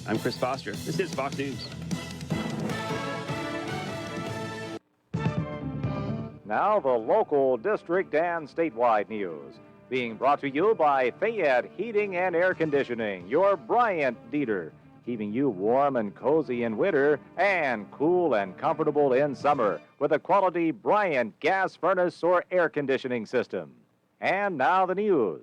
I'm Chris Foster. This is Fox News. Now the local, district, and statewide news. Being brought to you by Fayette Heating and Air Conditioning, your Bryant Dieter, keeping you warm and cozy in winter and cool and comfortable in summer with a quality Bryant gas furnace or air conditioning system. And now the news.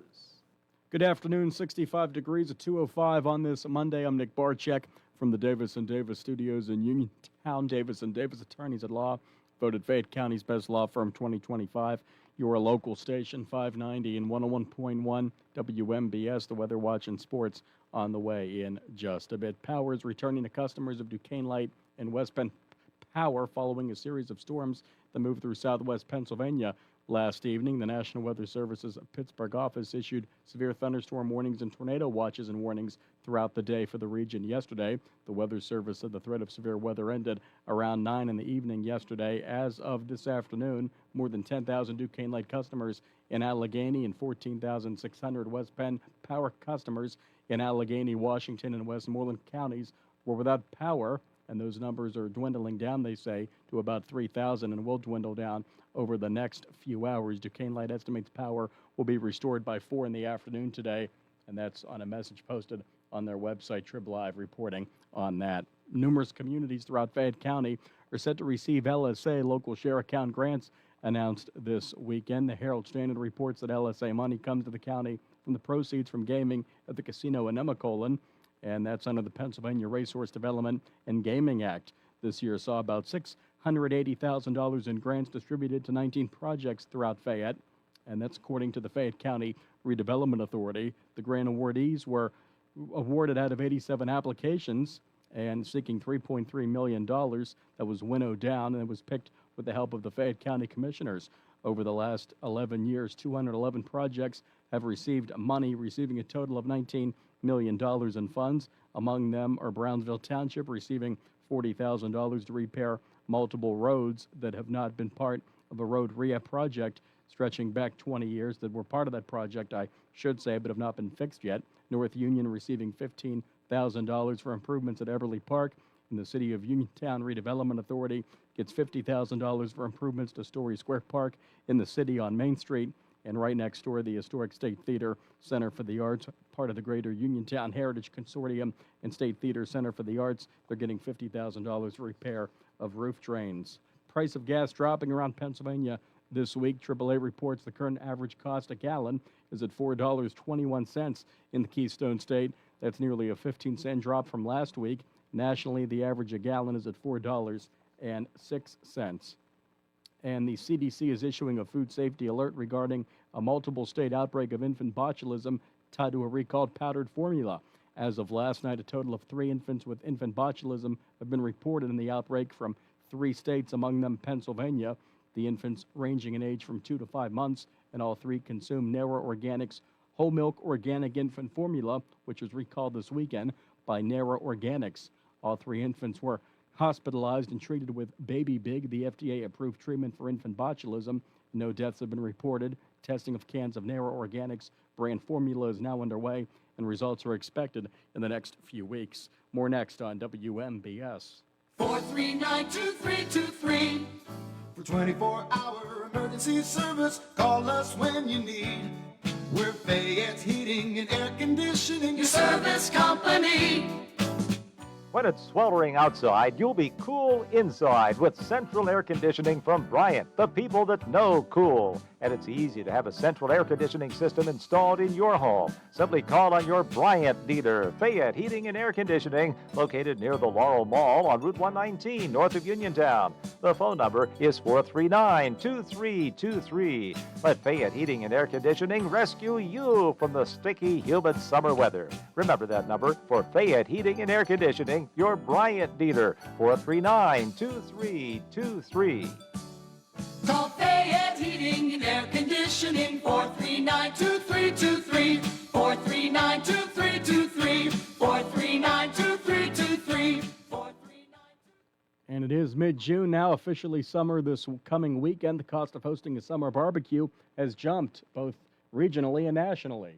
Good afternoon, 65 degrees at 2:05 on this Monday. I'm Nick Barczyk from the Davis & Davis studios in Uniontown. Davis & Davis attorneys at law, voted Fayette County's best law firm 2025. Your local station, 590 and 101.1 WMBS, the Weather Watch and Sports on the way in just a bit. Power is returning to customers of Duquesne Light and West Penn Power following a series of storms that moved through southwest Pennsylvania last evening. The National Weather Service's Pittsburgh office issued severe thunderstorm warnings and tornado watches and warnings throughout the day for the region yesterday. The Weather Service said the threat of severe weather ended around 9 in the evening yesterday. As of this afternoon, more than 10,000 Duquesne Light customers in Allegheny and 14,600 West Penn Power customers in Allegheny, Washington, and Westmoreland counties were without power, and those numbers are dwindling down, they say, to about 3,000 and will dwindle down over the next few hours. Duquesne Light estimates power will be restored by 4 in the afternoon today, and that's on a message posted on their website. Trib Live reporting on that. Numerous communities throughout Fayette County are set to receive LSA local share account grants announced this weekend. The Herald Standard reports that LSA money comes to the county from the proceeds from gaming at the casino in Nemacolin, and that's under the Pennsylvania Racehorse Development and Gaming Act. This year saw about $680,000 in grants distributed to 19 projects throughout Fayette, and that's according to the Fayette County Redevelopment Authority. The grant awardees were awarded out of 87 applications and seeking $3.3 million. That was winnowed down, and it was picked with the help of the Fayette County Commissioners. Over the last 11 years, 211 projects have received money, receiving a total of $19 million in funds. Among them are Brownsville Township receiving $40,000 to repair multiple roads that have not been part of a road rehab project stretching back 20 years that were part of that project, I should say, but have not been fixed yet. North Union receiving $15,000 for improvements at Everly Park. And the City of Uniontown Redevelopment Authority gets $50,000 for improvements to Story Square Park in the city on Main Street. And right next door, the Historic State Theater Center for the Arts, part of the Greater Uniontown Heritage Consortium and State Theater Center for the Arts, they're getting $50,000 for repair of roof drains. Price of gas dropping around Pennsylvania this week. AAA reports the current average cost a gallon is at $4.21 in the Keystone State. That's nearly a 15-cent drop from last week. Nationally, the average a gallon is at $4.06. And the CDC is issuing a food safety alert regarding a multiple state outbreak of infant botulism tied to a recalled powdered formula. As of last night, a total of 3 infants with infant botulism have been reported in the outbreak from 3 states, among them Pennsylvania. The infants ranging in age from 2 to 5 months, and all 3 consume Nara Organics whole milk organic infant formula, which was recalled this weekend by Nara Organics. All 3 infants were hospitalized and treated with Baby Big, the FDA-approved treatment for infant botulism. No deaths have been reported. Testing of cans of Nara Organics brand formula is now underway, and results are expected in the next few weeks. More next on WMBS. 439-2323. For 24-hour emergency service, call us when you need. We're Fayette's Heating and Air Conditioning, your service company. When it's sweltering outside, you'll be cool inside with central air conditioning from Bryant, the people that know cool. And it's easy to have a central air conditioning system installed in your home. Simply call on your Bryant dealer, Fayette Heating and Air Conditioning, located near the Laurel Mall on Route 119, north of Uniontown. The phone number is 439-2323. Let Fayette Heating and Air Conditioning rescue you from the sticky, humid summer weather. Remember that number for Fayette Heating and Air Conditioning, your Bryant dealer, 439-2323. Call Fayette Heating and Air Conditioning, 439-2323, 439-2323, 439-2323. And it is mid-June now, officially summer this coming weekend. The cost of hosting a summer barbecue has jumped both regionally and nationally.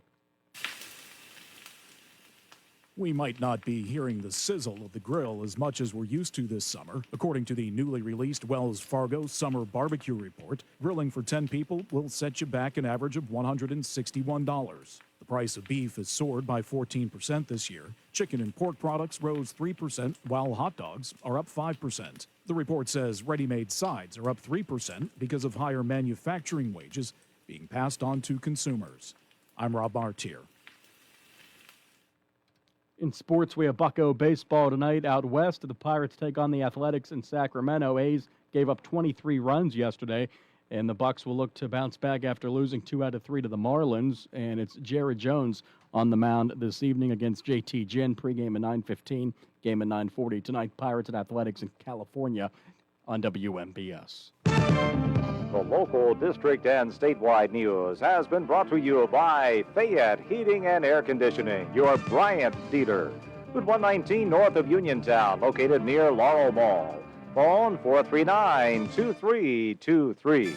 We might not be hearing the sizzle of the grill as much as we're used to this summer. According to the newly released Wells Fargo Summer Barbecue Report, grilling for 10 people will set you back an average of $161. The price of beef has soared by 14% this year. Chicken and pork products rose 3%, while hot dogs are up 5%. The report says ready-made sides are up 3% because of higher manufacturing wages being passed on to consumers. I'm Rob Martier. In sports, we have Bucko baseball tonight out west. The Pirates take on the Athletics in Sacramento. A's gave up 23 runs yesterday, and the Bucks will look to bounce back after losing 2 out of 3 to the Marlins. And it's Jared Jones on the mound this evening against JT Ginn. Pregame at 9:15, game at 9:40 tonight. Pirates and Athletics in California on WMBS. The local, district, and statewide news has been brought to you by Fayette Heating and Air Conditioning, your Bryant dealer. Route 119 north of Uniontown, located near Laurel Mall. Phone 439-2323.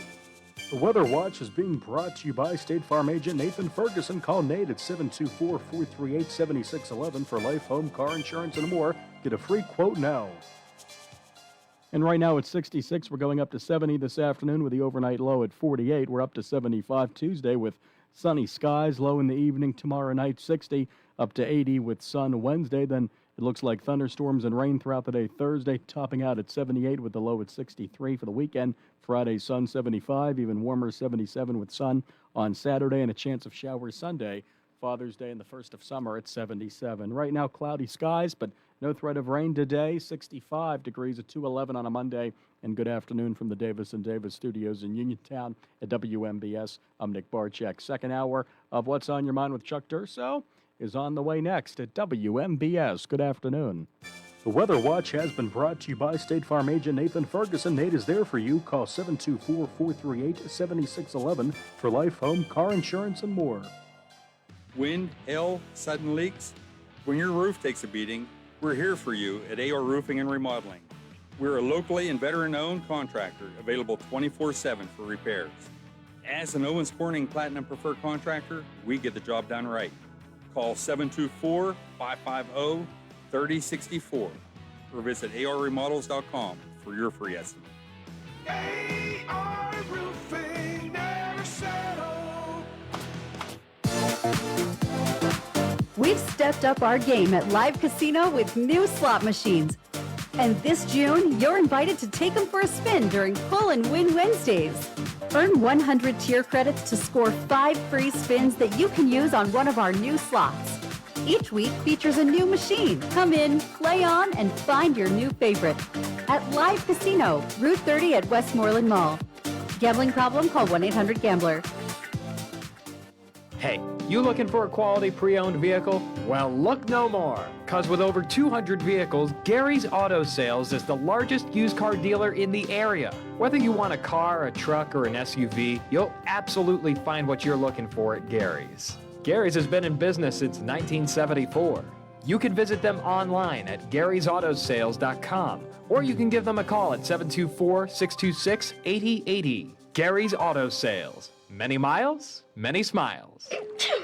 The Weather Watch is being brought to you by State Farm agent Nathan Ferguson. Call Nate at 724-438-7611 for life, home, car insurance, and more. Get a free quote now. And right now it's 66. We're going up to 70 this afternoon with the overnight low at 48. We're up to 75 Tuesday with sunny skies, low in the evening. Tomorrow night 60, up to 80 with sun Wednesday. Then it looks like thunderstorms and rain throughout the day Thursday, topping out at 78 with the low at 63 for the weekend. Friday, sun 75, even warmer 77 with sun on Saturday and a chance of showers Sunday. Father's Day and the first of summer at 77. Right now, cloudy skies, but no threat of rain today. 65 degrees at 2:11 on a Monday. And good afternoon from the Davis & Davis studios in Uniontown at WMBS. I'm Nick Barczyk. Second hour of What's on Your Mind with Chuck Durso is on the way next at WMBS. Good afternoon. The Weather Watch has been brought to you by State Farm agent Nathan Ferguson. Nate is there for you. Call 724-438-7611 for life, home, car insurance, and more. Wind, hail, sudden leaks. When your roof takes a beating, we're here for you at AR Roofing and Remodeling. We're a locally and veteran-owned contractor available 24/7 for repairs. As an Owens Corning Platinum Preferred Contractor, we get the job done right. Call 724-550-3064 or visit arremodels.com for your free estimate. AR Roofing, never settle. We've stepped up our game at Live Casino with new slot machines. And this June, you're invited to take them for a spin during Pull and Win Wednesdays. Earn 100 tier credits to score 5 free spins that you can use on one of our new slots. Each week features a new machine. Come in, play on, and find your new favorite. At Live Casino, Route 30 at Westmoreland Mall. Gambling problem? Call 1-800-GAMBLER. Hey, you looking for a quality pre-owned vehicle? Well, look no more, because with over 200 vehicles, Gary's Auto Sales is the largest used car dealer in the area. Whether you want a car, a truck, or an SUV, you'll absolutely find what you're looking for at Gary's. Gary's has been in business since 1974. You can visit them online at Gary'sAutoSales.com, or you can give them a call at 724-626-8080. Gary's Auto Sales. Many miles, many smiles.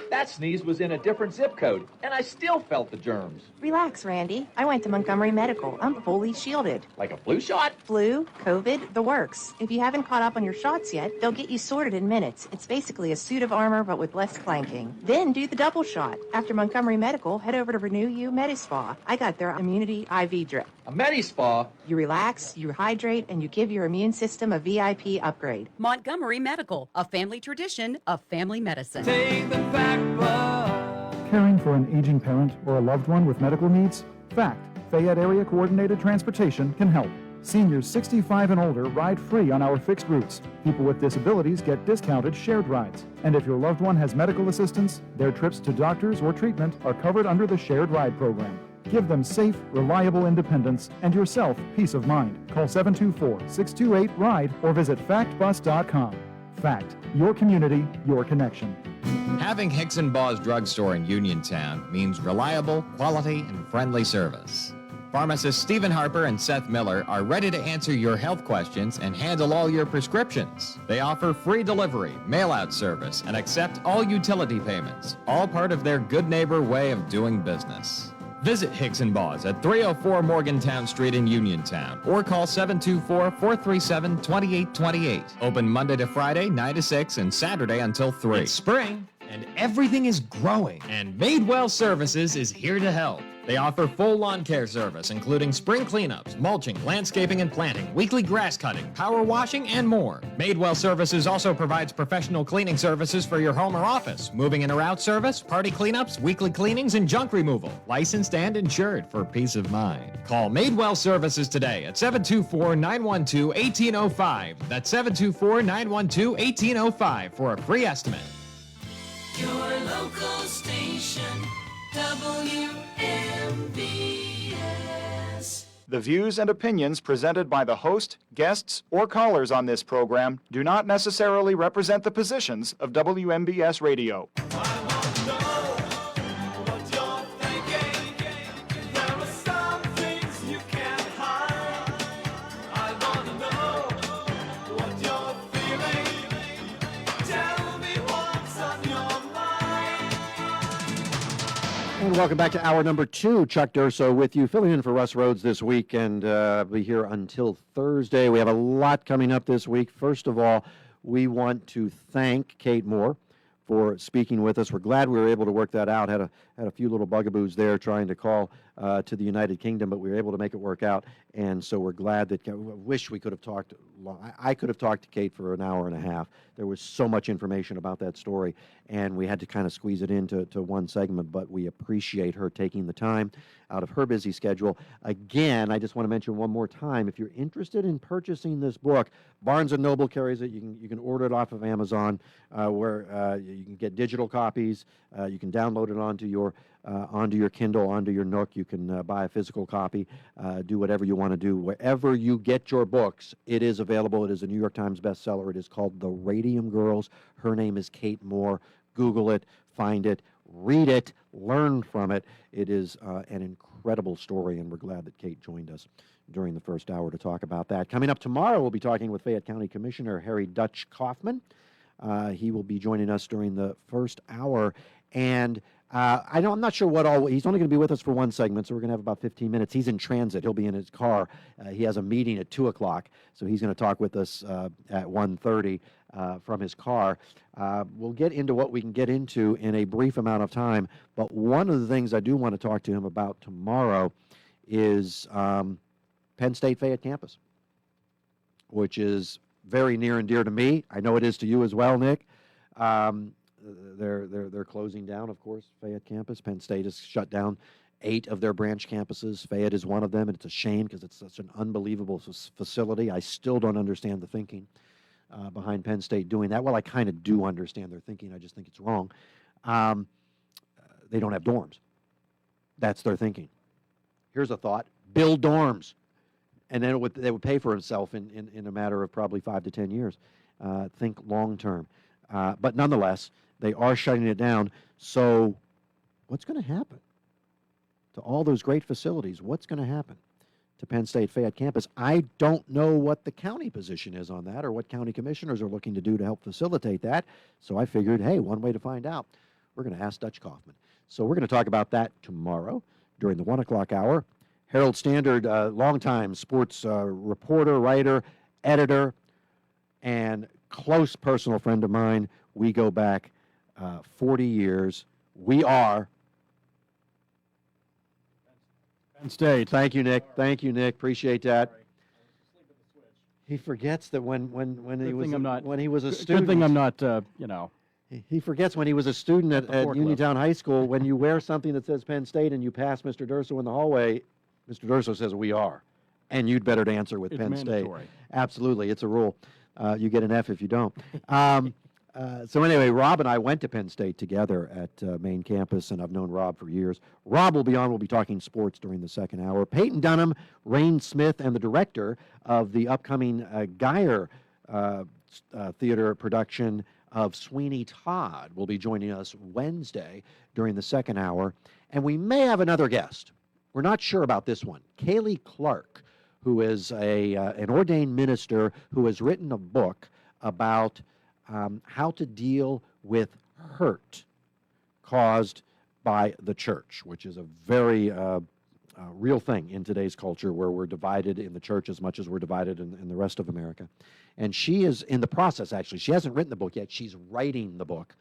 That sneeze was in a different zip code, and I still felt the germs. Relax, Randy. I went to Montgomery Medical. I'm fully shielded. Like a flu shot? Flu, COVID, the works. If you haven't caught up on your shots yet, they'll get you sorted in minutes. It's basically a suit of armor, but with less clanking. Then do the double shot. After Montgomery Medical, head over to Renew You Medispa. I got their immunity IV drip. A Medispa? You relax, you hydrate, and you give your immune system a VIP upgrade. Montgomery Medical, a family tradition of family medicine. Take the fact book. Caring for an aging parent or a loved one with medical needs? FACT, Fayette Area Coordinated Transportation, can help. Seniors 65 and older ride free on our fixed routes. People with disabilities get discounted shared rides. And if your loved one has medical assistance, their trips to doctors or treatment are covered under the shared ride program. Give them safe, reliable independence and yourself peace of mind. Call 724-628-RIDE or visit factbus.com. FACT, your community, your connection. Having Hicks & Baugh's Drugstore in Uniontown means reliable, quality, and friendly service. Pharmacists Stephen Harper and Seth Miller are ready to answer your health questions and handle all your prescriptions. They offer free delivery, mail-out service, and accept all utility payments, all part of their good neighbor way of doing business. Visit Hicks & Baugh's at 304 Morgantown Street in Uniontown or call 724-437-2828. Open Monday to Friday, 9 to 6 and Saturday until 3. It's spring and everything is growing, and Madewell Services is here to help. They offer full lawn care service, including spring cleanups, mulching, landscaping and planting, weekly grass cutting, power washing, and more. Madewell Services also provides professional cleaning services for your home or office, moving in or out service, party cleanups, weekly cleanings, and junk removal. Licensed and insured for peace of mind. Call Madewell Services today at 724-912-1805. That's 724-912-1805 for a free estimate. Your local station, WMBS. The views and opinions presented by the host, guests, or callers on this program do not necessarily represent the positions of WMBS Radio. And welcome back to hour number 2. Chuck Durso with you, filling in for Russ Rhodes this week, and be here until Thursday. We have a lot coming up this week. First of all, we want to thank Kate Moore for speaking with us. We're glad we were able to work that out. Had a few little bugaboos there trying to call to the United Kingdom, but we were able to make it work out. And so we're glad that. Wish we could have talked. I could have talked to Kate for an hour and a half. There was so much information about that story, and we had to kind of squeeze it into one segment. But we appreciate her taking the time out of her busy schedule. Again, I just want to mention one more time: if you're interested in purchasing this book, Barnes & Noble carries it. You can order it off of Amazon, where you can get digital copies. You can download it onto your Kindle, onto your Nook. You can buy a physical copy. Do whatever you want to do. Wherever you get your books, it is available. It is a New York Times bestseller. It is called The Radium Girls. Her name is Kate Moore. Google it, find it, read it, learn from it. It is an incredible story, and we're glad that Kate joined us during the first hour to talk about that. Coming up tomorrow, we'll be talking with Fayette County Commissioner Harry Dutch Kaufman. He will be joining us during the first hour, and I'm not sure what all. He's only going to be with us for one segment, so we're going to have about 15 minutes. He's in transit. He'll be in his car. He has a meeting at 2 o'clock, so he's going to talk with us at 1:30 from his car. We'll get into what we can get into in a brief amount of time, but one of the things I do want to talk to him about tomorrow is Penn State Fayette campus, which is very near and dear to me. I know it is to you as well, Nick. They're closing down, of course, Fayette campus. Penn State has shut down 8 of their branch campuses. Fayette is one of them, and it's a shame because it's such an unbelievable facility. I still don't understand the thinking behind Penn State doing that. Well, I kind of do understand their thinking. I just think it's wrong. They don't have dorms. That's their thinking. Here's a thought: build dorms, and then they would pay for itself in a matter of probably 5 to 10 years. Think long term. But nonetheless, they are shutting it down. So what's going to happen to all those great facilities? What's going to happen to Penn State Fayette campus? I don't know what the county position is on that or what county commissioners are looking to do to help facilitate that. So I figured, hey, one way to find out, we're going to ask Dutch Kaufman. So we're going to talk about that tomorrow during the 1 o'clock hour. Herald Standard, longtime sports reporter, writer, editor, and close personal friend of mine. We go back 40 years. We are Penn State. Thank you, Nick. Thank you, Nick. Appreciate that. He forgets that when he was a student. Good thing I'm not. He forgets when he was a student at Uniontown High School. When you wear something that says Penn State and you pass Mr. Durso in the hallway, Mr. Durso says we are, and you'd better answer with Penn mandatory. State. Absolutely, it's a rule. You get an F if you don't. So anyway, Rob and I went to Penn State together at main campus, and I've known Rob for years. Rob will be on. We'll be talking sports during the second hour. Peyton Dunham, Rain Smith, and the director of the upcoming Geyer theater production of Sweeney Todd will be joining us Wednesday during the second hour. And we may have another guest. We're not sure about this one. Kaylee Clark, who is an ordained minister who has written a book about how to deal with hurt caused by the church, which is a very real thing in today's culture where we're divided in the church as much as we're divided in the rest of America. And she is in the process, actually. She hasn't written the book yet. She's writing the book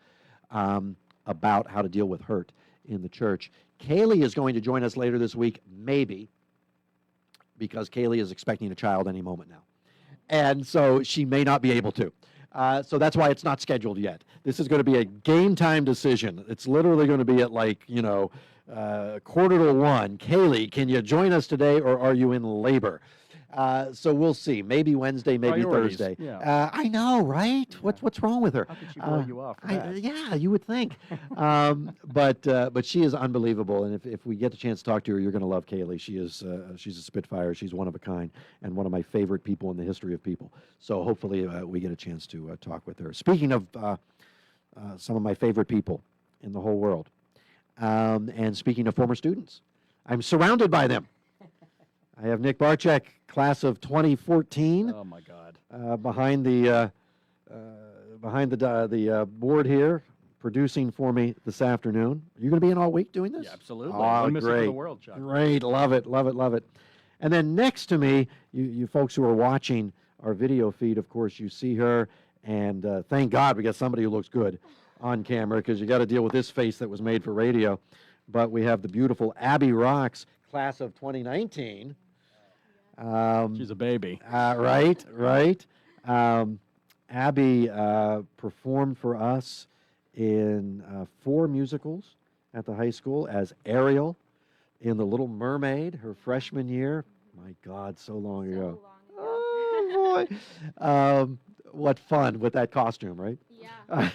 about how to deal with hurt in the church. Kaylee is going to join us later this week, maybe, because Kaylee is expecting a child any moment now. And so she may not be able to. So that's why it's not scheduled yet. This is going to be a game time decision. It's literally going to be at 1:45. Kaylee, can you join us today, or are you in labor? So we'll see. Maybe Wednesday, maybe Priorities, Thursday. yeah. I know, right? What's wrong with her? How could she blow you off for that? Yeah, you would think. But she is unbelievable, and if we get the chance to talk to her, you're going to love Kaylee. She's a spitfire. She's one of a kind, and one of my favorite people in the history of people. So hopefully we get a chance to talk with her. Speaking of some of my favorite people in the whole world, and speaking of former students, I'm surrounded by them. I have Nick Barczyk, class of 2014. Oh my God! Behind the board here, producing for me this afternoon. Are you going to be in all week doing this? Yeah, absolutely. Oh, One missing for great. the world, Chuck. Great, love it, love it, love it. And then next to me, you folks who are watching our video feed, of course, you see her, and thank God we got somebody who looks good on camera, because you got to deal with this face that was made for radio. But we have the beautiful Abby Rocks, class of 2019. She's a baby. Right. Abby performed for us in 4 musicals at the high school as Ariel in The Little Mermaid, her freshman year. My God, so long ago. Oh, boy. What fun with that costume, right? Yeah.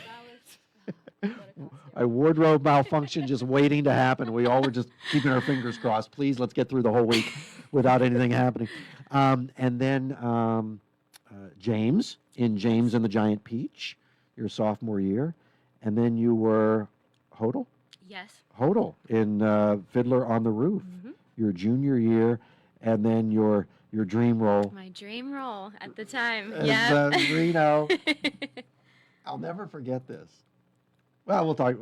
A wardrobe malfunction just waiting to happen. We all were just keeping our fingers crossed. Please, let's get through the whole week without anything happening. And then James and the Giant Peach, your sophomore year. And then you were Hodel? Yes. Hodel in Fiddler on the Roof, your junior year. And then your dream role. My dream role at the time. As, Reno. I'll never forget this. Well, we'll talk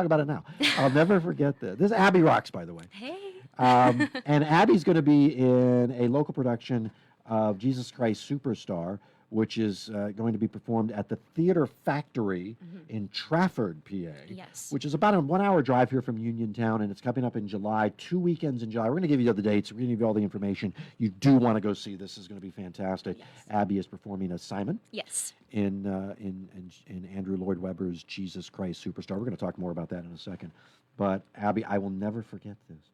about it now. I'll never forget this. This is Abby Rocks, by the way. Hey. And Abby's going to be in a local production of Jesus Christ Superstar, which is going to be performed at the Theater Factory in Trafford, PA. Yes. Which is about a 1-hour drive here from Uniontown, and it's coming up in July, 2 weekends in July. We're going to give you the dates. We're going to give you all the information. You do want to go see this. This is going to be fantastic. Yes. Abby is performing as Simon. Yes. In Andrew Lloyd Webber's Jesus Christ Superstar. We're going to talk more about that in a second. But Abby, I will never forget this,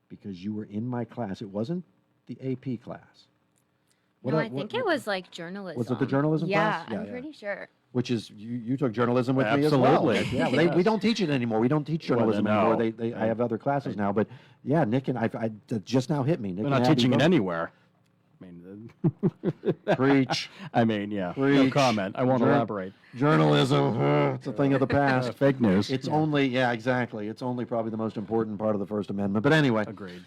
because you were in my class. It wasn't the AP class. I think it was like journalism. Was it the journalism class? Yeah, I'm pretty sure. Which is, you took journalism with me as well. Absolutely. Yeah, well, we don't teach it anymore. We don't teach journalism no. anymore. I have other classes now. But yeah, Nick and I that just now hit me. Nick They're and not Abby teaching it both. anywhere. I mean, Preach. I mean, yeah. No Preach. comment. I won't elaborate. Journalism, it's a thing of the past. Fake news. It's only, exactly. It's only probably the most important part of the First Amendment. But anyway. Agreed.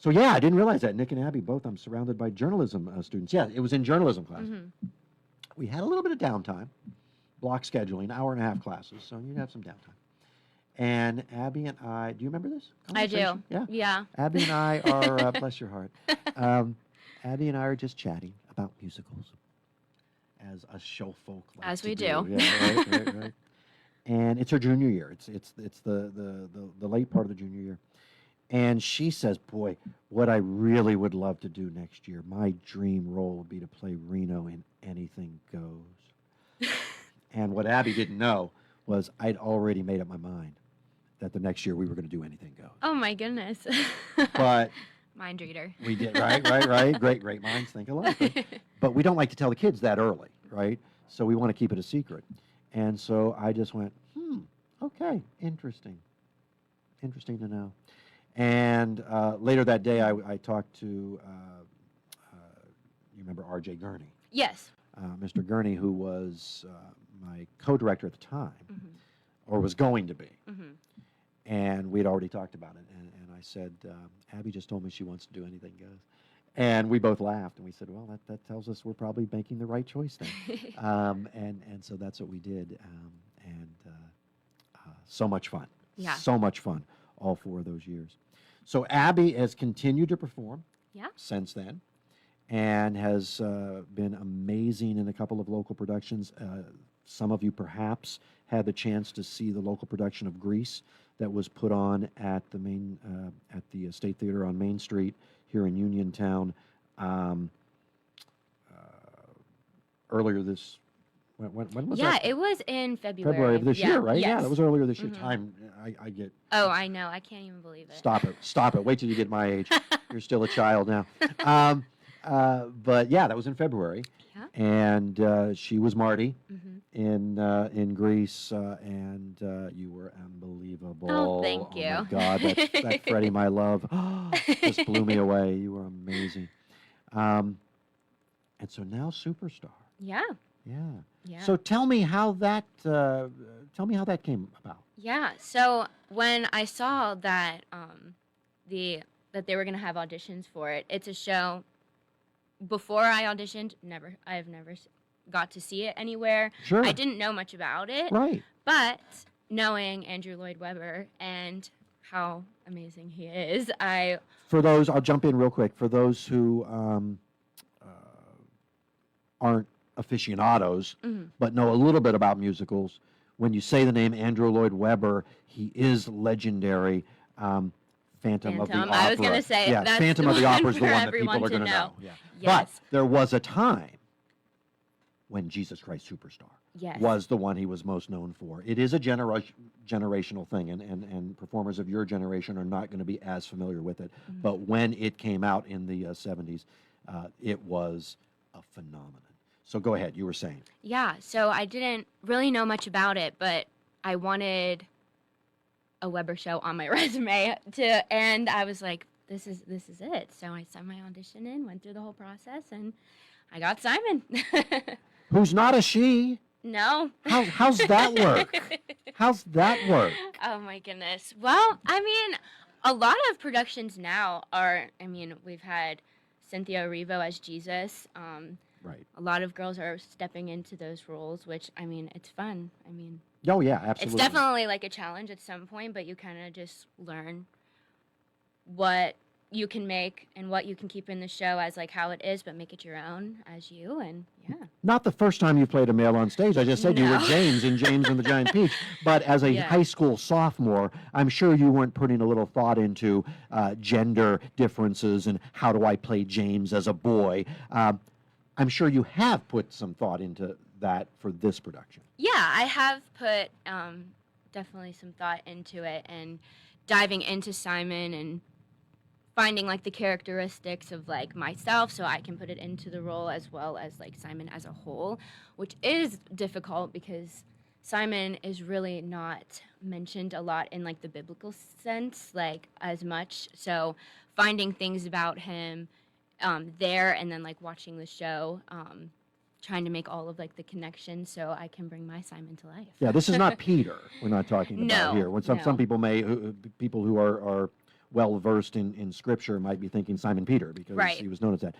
So yeah, I didn't realize that. Nick and Abby both, I'm surrounded by journalism students. Yeah, it was in journalism class. We had a little bit of downtime, block scheduling, 1.5-hour classes, so you'd have some downtime. And Abby and I, do you remember this I do. conversation? Yeah. Yeah. Abby and I are, bless your heart, Abby and I are just chatting about musicals, as us show folk like As to we do. Yeah, right. And it's her junior year. It's the late part of the junior year. And she says, boy, what I really would love to do next year, my dream role would be to play Reno in Anything Goes. And what Abby didn't know was I'd already made up my mind that the next year we were going to do Anything Goes. Oh my goodness. But mind reader. we did, right. Great minds think alike. Right? But we don't like to tell the kids that early, right? So we want to keep it a secret. And so I just went, okay, interesting to know. And later that day, I talked to, you remember R.J. Gurney? Yes. Mr. Gurney, who was my co-director at the time, or was going to be. And we'd already talked about it. And I said, Abby just told me she wants to do Anything Goes. And we both laughed, and we said, well, that tells us we're probably making the right choice then. And so that's what we did. So much fun. Yeah. So much fun, all 4 of those years. So Abby has continued to perform since then, and has been amazing in a couple of local productions. some of you perhaps had the chance to see the local production of Grease that was put on at the State Theater on Main Street here in Uniontown earlier this. When was that? Yeah, it was in February. February of this year, right? Yeah, Yes. that was earlier this year. Mhm. Time, I get. Oh, I know. I can't even believe it. Stop it! Stop it! Wait till you get my age. You're still a child now. But yeah, that was in February. Yeah. And she was Marty Mhm. in Grease, and you were unbelievable. Oh, thank My you. God, that Freddie, my love, just blew me away. You were amazing. And so now Superstar. Yeah. Yeah. Yeah. So tell me how that came about. Yeah. So when I saw that that they were gonna have auditions for it, it's a show. Before I auditioned, I've never got to see it anywhere. Sure. I didn't know much about it. Right. But knowing Andrew Lloyd Webber and how amazing he is, I For those, I'll jump in real quick. For those who aren't aficionados, Mhm. but know a little bit about musicals, when you say the name Andrew Lloyd Webber, he is legendary. Phantom of the Opera. I was gonna say, yeah, that's Phantom the of the one Opera is the for one that everyone people are to going to know. know. Yeah. Yes. But there was a time when Jesus Christ Superstar Yes. was the one he was most known for. It is a generational thing, and performers of your generation are not going to be as familiar with it. Mhm. But when it came out in the 70s, it was a phenomenon. So go ahead, you were saying. Yeah, so I didn't really know much about it, but I wanted a Weber show on my resume and I was like, this is it. So I sent my audition in, went through the whole process, and I got Simon. Who's not a she? No. How's that work? How's that work? Oh my goodness. Well, I mean, a lot of productions now we've had Cynthia Erivo as Jesus. Right. A lot of girls are stepping into those roles, which, it's fun. Oh, yeah, absolutely. It's definitely like a challenge at some point, but you kind of just learn what you can make and what you can keep in the show as like how it is, but make it your own as you, and yeah. Not the first time you played a male on stage. I just said you were No. James in James and the Giant Peach. But as a Yeah. high school sophomore, I'm sure you weren't putting a little thought into gender differences and how do I play James as a boy. I'm sure you have put some thought into that for this production. Yeah, I have put definitely some thought into it and diving into Simon and finding like the characteristics of like myself so I can put it into the role as well as like Simon as a whole, which is difficult because Simon is really not mentioned a lot in like the biblical sense, like as much. So finding things about him there and then like watching the show, trying to make all of like the connections so I can bring my Simon to life. Yeah, this is not Peter we're not talking about No, here. When some no. people people who are well versed in scripture might be thinking Simon Peter because Right. he was known as that.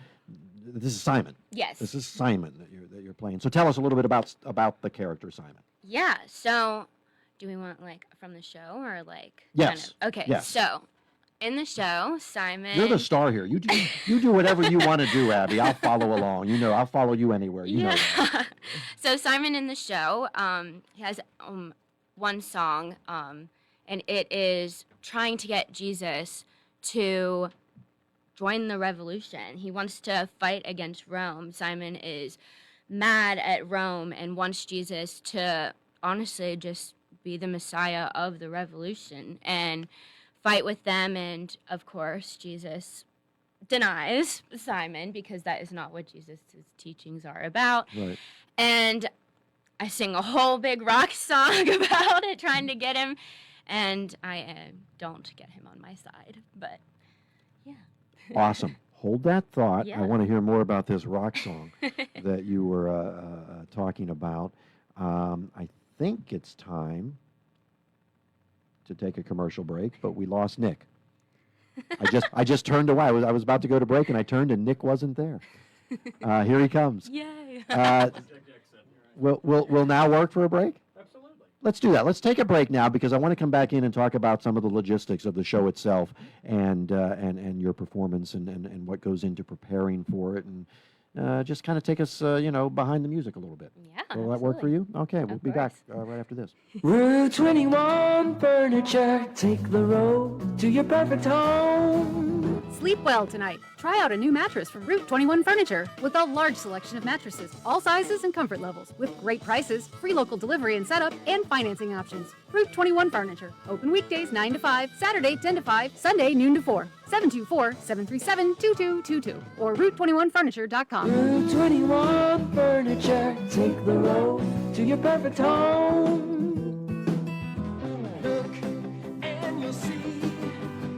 This is Simon. Yes. This is Simon that you're playing. So tell us a little bit about the character Simon. Yeah, so do we want like from the show or like Yes. Okay, Yes. so in the show, Simon You're the star here. You do whatever you want to do, Abby. I'll follow along. You know, I'll follow you anywhere. You know that. So Simon in the show, he has one song, and it is trying to get Jesus to join the revolution. He wants to fight against Rome. Simon is mad at Rome and wants Jesus to honestly just be the Messiah of the revolution and fight with them. And of course, Jesus denies Simon because that is not what Jesus' teachings are about. Right. And I sing a whole big rock song about it, trying to get him, and I don't get him on my side. But yeah. Awesome. Hold that thought. Yeah. I want to hear more about this rock song that you were talking about. I think it's time to take a commercial break, but we lost Nick. I just turned away. I was about to go to break, and I turned, and Nick wasn't there. Here he comes. Yay! Will now work for a break? Absolutely. Let's do that. Let's take a break now because I want to come back in and talk about some of the logistics of the show itself and your performance and what goes into preparing for it and just kind of take us, behind the music a little bit. Yeah. Will that work for you? Okay, we'll be back right after this. Route 21 Furniture, take the road to your perfect home. Sleep well tonight. Try out a new mattress from Route 21 Furniture with a large selection of mattresses, all sizes and comfort levels, with great prices, free local delivery and setup, and financing options. Route 21 Furniture. Open weekdays 9 to 5, Saturday 10 to 5, Sunday noon to 4. 724-737-2222 or Route21Furniture.com. Route 21 Furniture, take the road to your perfect home. Look, and you'll see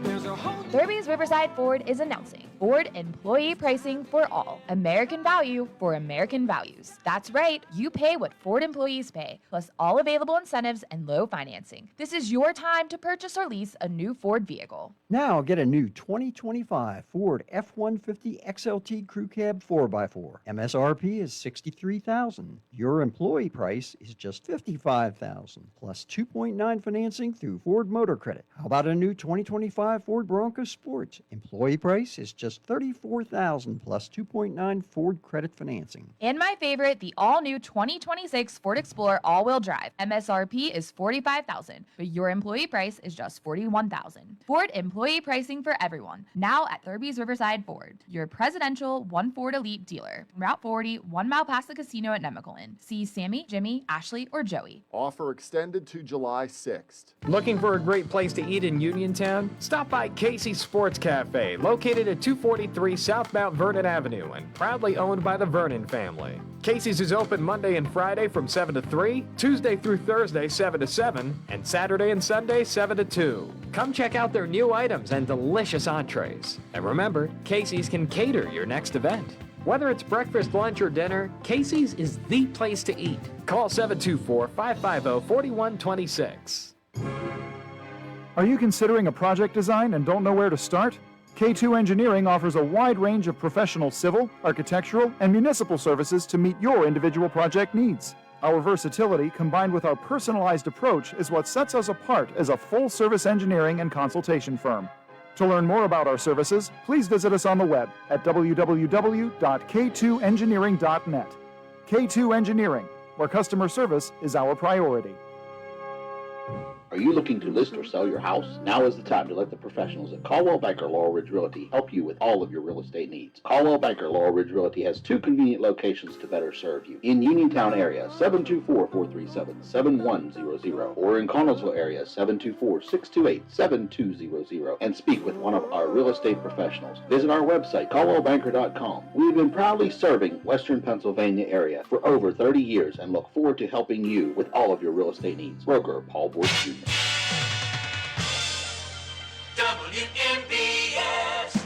there's a whole Derby's Riverside Ford is announcing Ford employee pricing for all. American value for American values. That's right, you pay what Ford employees pay, plus all available incentives and low financing. This is your time to purchase or lease a new Ford vehicle. Now get a new 2025 Ford F-150 XLT Crew Cab 4x4. MSRP is $63,000. Your employee price is just $55,000, plus 2.9 financing through Ford Motor Credit. How about a new 2025 Ford Bronco Sport? Employee price is just $34,000, plus 2.9 Ford Credit financing. And my favorite, the all-new 2026 Ford Explorer all-wheel drive. MSRP is $45,000, but your employee price is just $41,000. Ford employee pricing for everyone. Now at Thurby's Riverside Ford, your presidential One Ford Elite dealer. Route 40, 1 mile past the casino at Nemacolin. See Sammy, Jimmy, Ashley, or Joey. Offer extended to July 6th. Looking for a great place to eat in Uniontown? Stop by Casey's Sports Cafe, located at 243 South Mount Vernon Avenue and proudly owned by the Vernon family. Casey's is open Monday and Friday from 7 to 3, Tuesday through Thursday 7 to 7, and Saturday and Sunday 7 to 2. Come check out their new items and delicious entrees. And remember, Casey's can cater your next event. Whether it's breakfast, lunch, or dinner, Casey's is the place to eat. Call 724-550-4126. Are you considering a project design and don't know where to start? K2 Engineering offers a wide range of professional civil, architectural, and municipal services to meet your individual project needs. Our versatility, combined with our personalized approach, is what sets us apart as a full-service engineering and consultation firm. To learn more about our services, please visit us on the web at www.k2engineering.net. K2 Engineering, where customer service is our priority. Are you looking to list or sell your house? Now is the time to let the professionals at Caldwell Banker Laurel Ridge Realty help you with all of your real estate needs. Caldwell Banker Laurel Ridge Realty has 2 convenient locations to better serve you. In Uniontown area, 724-437-7100, or in Connellsville area, 724-628-7200, and speak with one of our real estate professionals. Visit our website, caldwellbanker.com. We have been proudly serving Western Pennsylvania area for over 30 years and look forward to helping you with all of your real estate needs. Broker Paul Borch Jr. WMBS.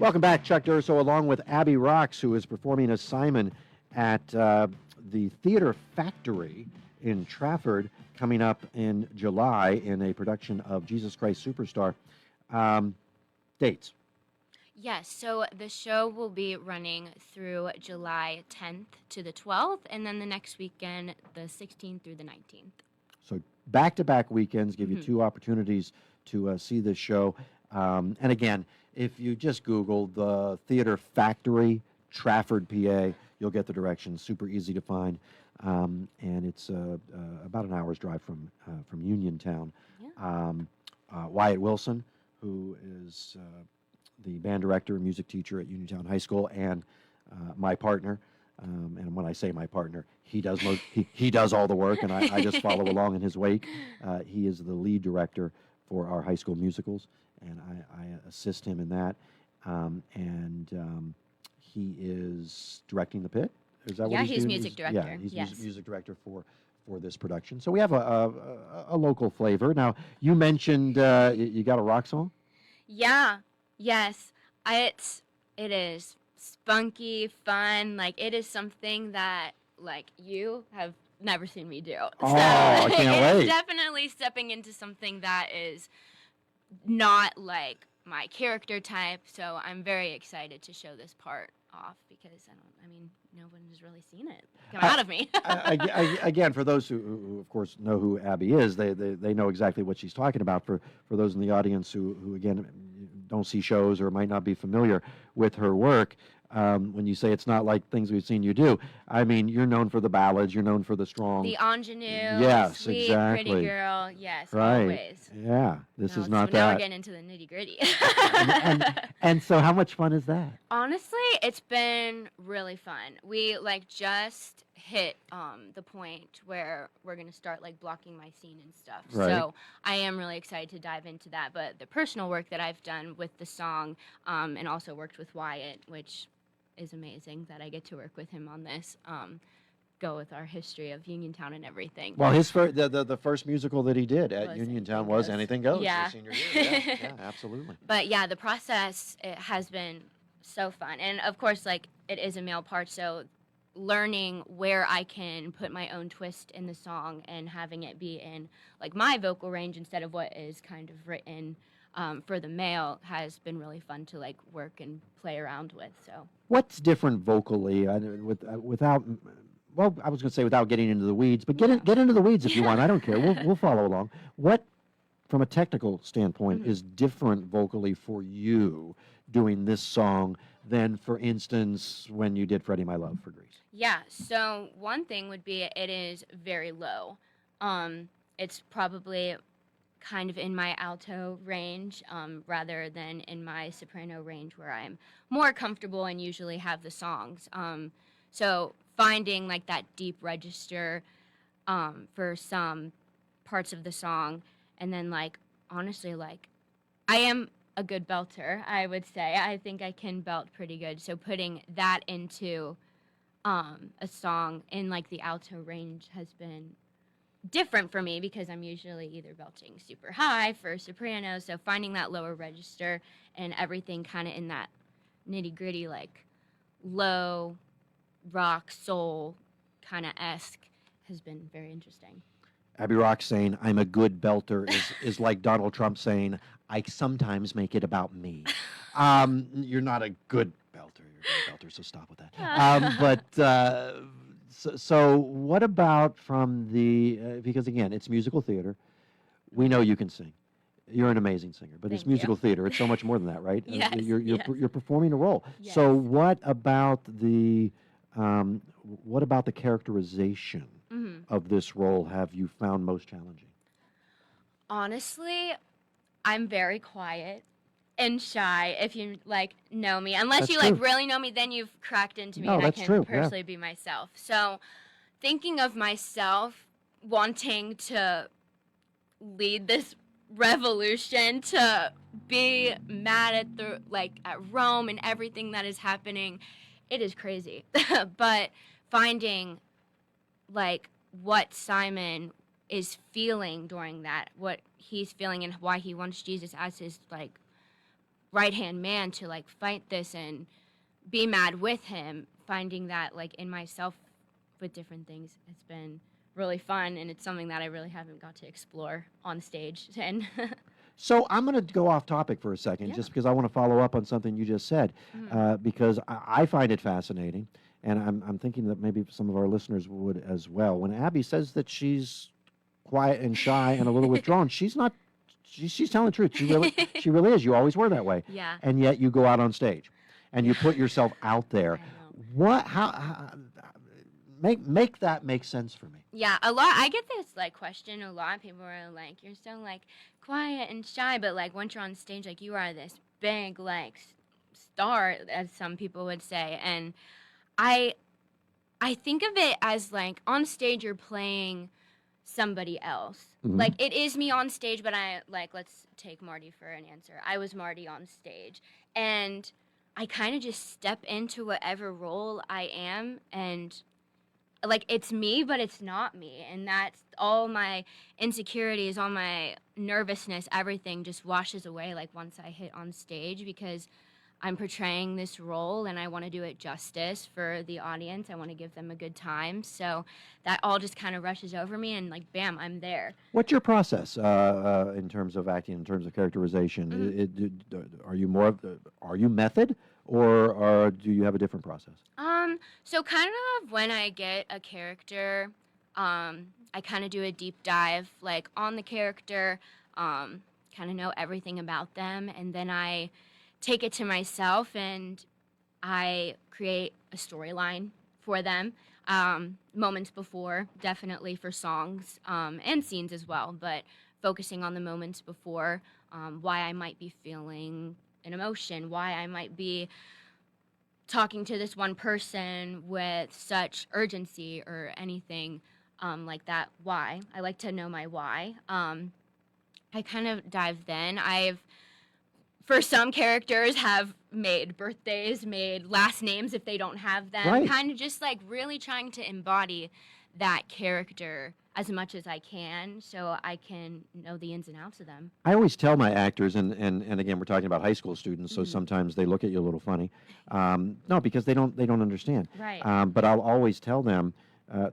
Welcome back, Chuck Durso, along with Abby Rocks, who is performing as Simon at the Theater Factory in Trafford, coming up in July in a production of Jesus Christ Superstar. Dates. Yes, so the show will be running through July 10th to the 12th, and then the next weekend, the 16th through the 19th. So back-to-back weekends give you 2 opportunities to see this show. And again, if you just Google the Theater Factory, Trafford, PA, you'll get the directions. Super easy to find. And it's about an hour's drive from Uniontown. Yeah. Wyatt Wilson, who is the band director and music teacher at Uniontown High School, and my partner. And when I say my partner, he does he does all the work, and I just follow along in his wake. He is the lead director for our high school musicals, and I assist him in that. He is directing the pit. Is that what he's doing? He's music director. Yeah, he's music director for this production. So we have a local flavor. Now, you mentioned you got a rock song? Yeah. Yes. It is spunky, fun. Like, it is something that, like, you have never seen me do. Oh, I can't wait. It's definitely stepping into something that is not, like, my character type. So I'm very excited to show this part off because I mean, no one has really seen it come out of me. Again, for those who, of course, know who Abby is, they know exactly what she's talking about. For those in the audience who again, don't see shows or might not be familiar with her work, when you say it's not like things we've seen you do, I mean, you're known for the ballads, you're known for the strong. The ingenue, yes, sweet, exactly. pretty girl, yes, right. always. Yeah, this No, is not so now that. we're getting into the nitty gritty. And so, how much fun is that? Honestly, it's been really fun. We like just hit the point where we're gonna start like blocking my scene and stuff. Right. So I am really excited to dive into that. But the personal work that I've done with the song, and also worked with Wyatt, which is amazing that I get to work with him on this. Go with our history of Uniontown and everything. Well, his the first musical that he did at Uniontown was Anything Goes. Yeah. His senior year. Yeah, absolutely. But yeah, the process, it has been so fun. And of course, like, it is a male part, so learning where I can put my own twist in the song and having it be in like my vocal range instead of what is kind of written for the male has been really fun to like work and play around with. So What's different vocally without? Well, I was going to say without getting into the weeds, but get into the weeds if you want. I don't care. We'll follow along. What, from a technical standpoint, is different vocally for you doing this song than, for instance, when you did Freddie My Love for Grease? yeah, so one thing would be it is very low. It's probably kind of in my alto range rather than in my soprano range where I'm more comfortable and usually have the songs. So finding like that deep register for some parts of the song, and then like honestly, like I am a good belter, I would say. I think I can belt pretty good. So putting that into a song in like the alto range has been different for me because I'm usually either belting super high for soprano. So finding that lower register and everything kind of in that nitty gritty, like low rock soul kind of esque has been very interesting. Abby Rock saying, I'm a good belter is like Donald Trump saying, I sometimes make it about me. You're not a good belter. You're a good belter, so stop with that. So what about from the, because again, it's musical theater. We know you can sing. You're an amazing singer, but it's musical theater. It's so much more than that, right? Yes, You're performing a role. Yes. So what about the characterization of this role have you found most challenging? Honestly, I'm very quiet and shy if you like know me. Unless That's you true. like really know me, then you've cracked into me No, and I that's can true, yeah. personally be myself. So thinking of myself wanting to lead this revolution, to be mad at at Rome and everything that is happening, it is crazy. But finding like what Simon is feeling during that, what he's feeling and why he wants Jesus as his like right-hand man to like fight this and be mad with him, finding that like in myself with different things, it's been really fun, and it's something that I really haven't got to explore on stage. And So I'm going to go off topic for a second, just because I want to follow up on something you just said, because I find it fascinating, and I'm thinking that maybe some of our listeners would as well. When Abby says that she's quiet and shy and a little withdrawn, she's not. She's telling the truth. She really is. You always were that way. Yeah. And yet you go out on stage, and you put yourself out there. What? How make that make sense for me? yeah, a lot. I get this like question a lot. People are like, "You're so like quiet and shy," but like once you're on stage, like you are this big like star, as some people would say. And I think of it as like on stage you're playing somebody else. Like it is me on stage, but I like, let's take Marty for an answer. I was Marty on stage, and I kind of just step into whatever role I am, and like it's me, but it's not me. And that's all my insecurities, all my nervousness, everything just washes away like once I hit on stage, because I'm portraying this role and I want to do it justice for the audience. I want to give them a good time. So that all just kind of rushes over me, and like, bam, I'm there. What's your process in terms of acting, in terms of characterization? Are you more of the, are you method, or do you have a different process? So kind of when I get a character, I kind of do a deep dive, like on the character, kind of know everything about them, and then I take it to myself and I create a storyline for them. Moments before, definitely for songs and scenes as well, but focusing on the moments before, why I might be feeling an emotion, why I might be talking to this one person with such urgency or anything like that. Why? I like to know my why. I kind of dive then. For some characters, have made birthdays, made last names if they don't have them. Right. Kind of just like really trying to embody that character as much as I can so I can know the ins and outs of them. I always tell my actors, and again, we're talking about high school students, so Mhm. sometimes they look at you a little funny. No, because they don't understand. Right. But I'll always tell them,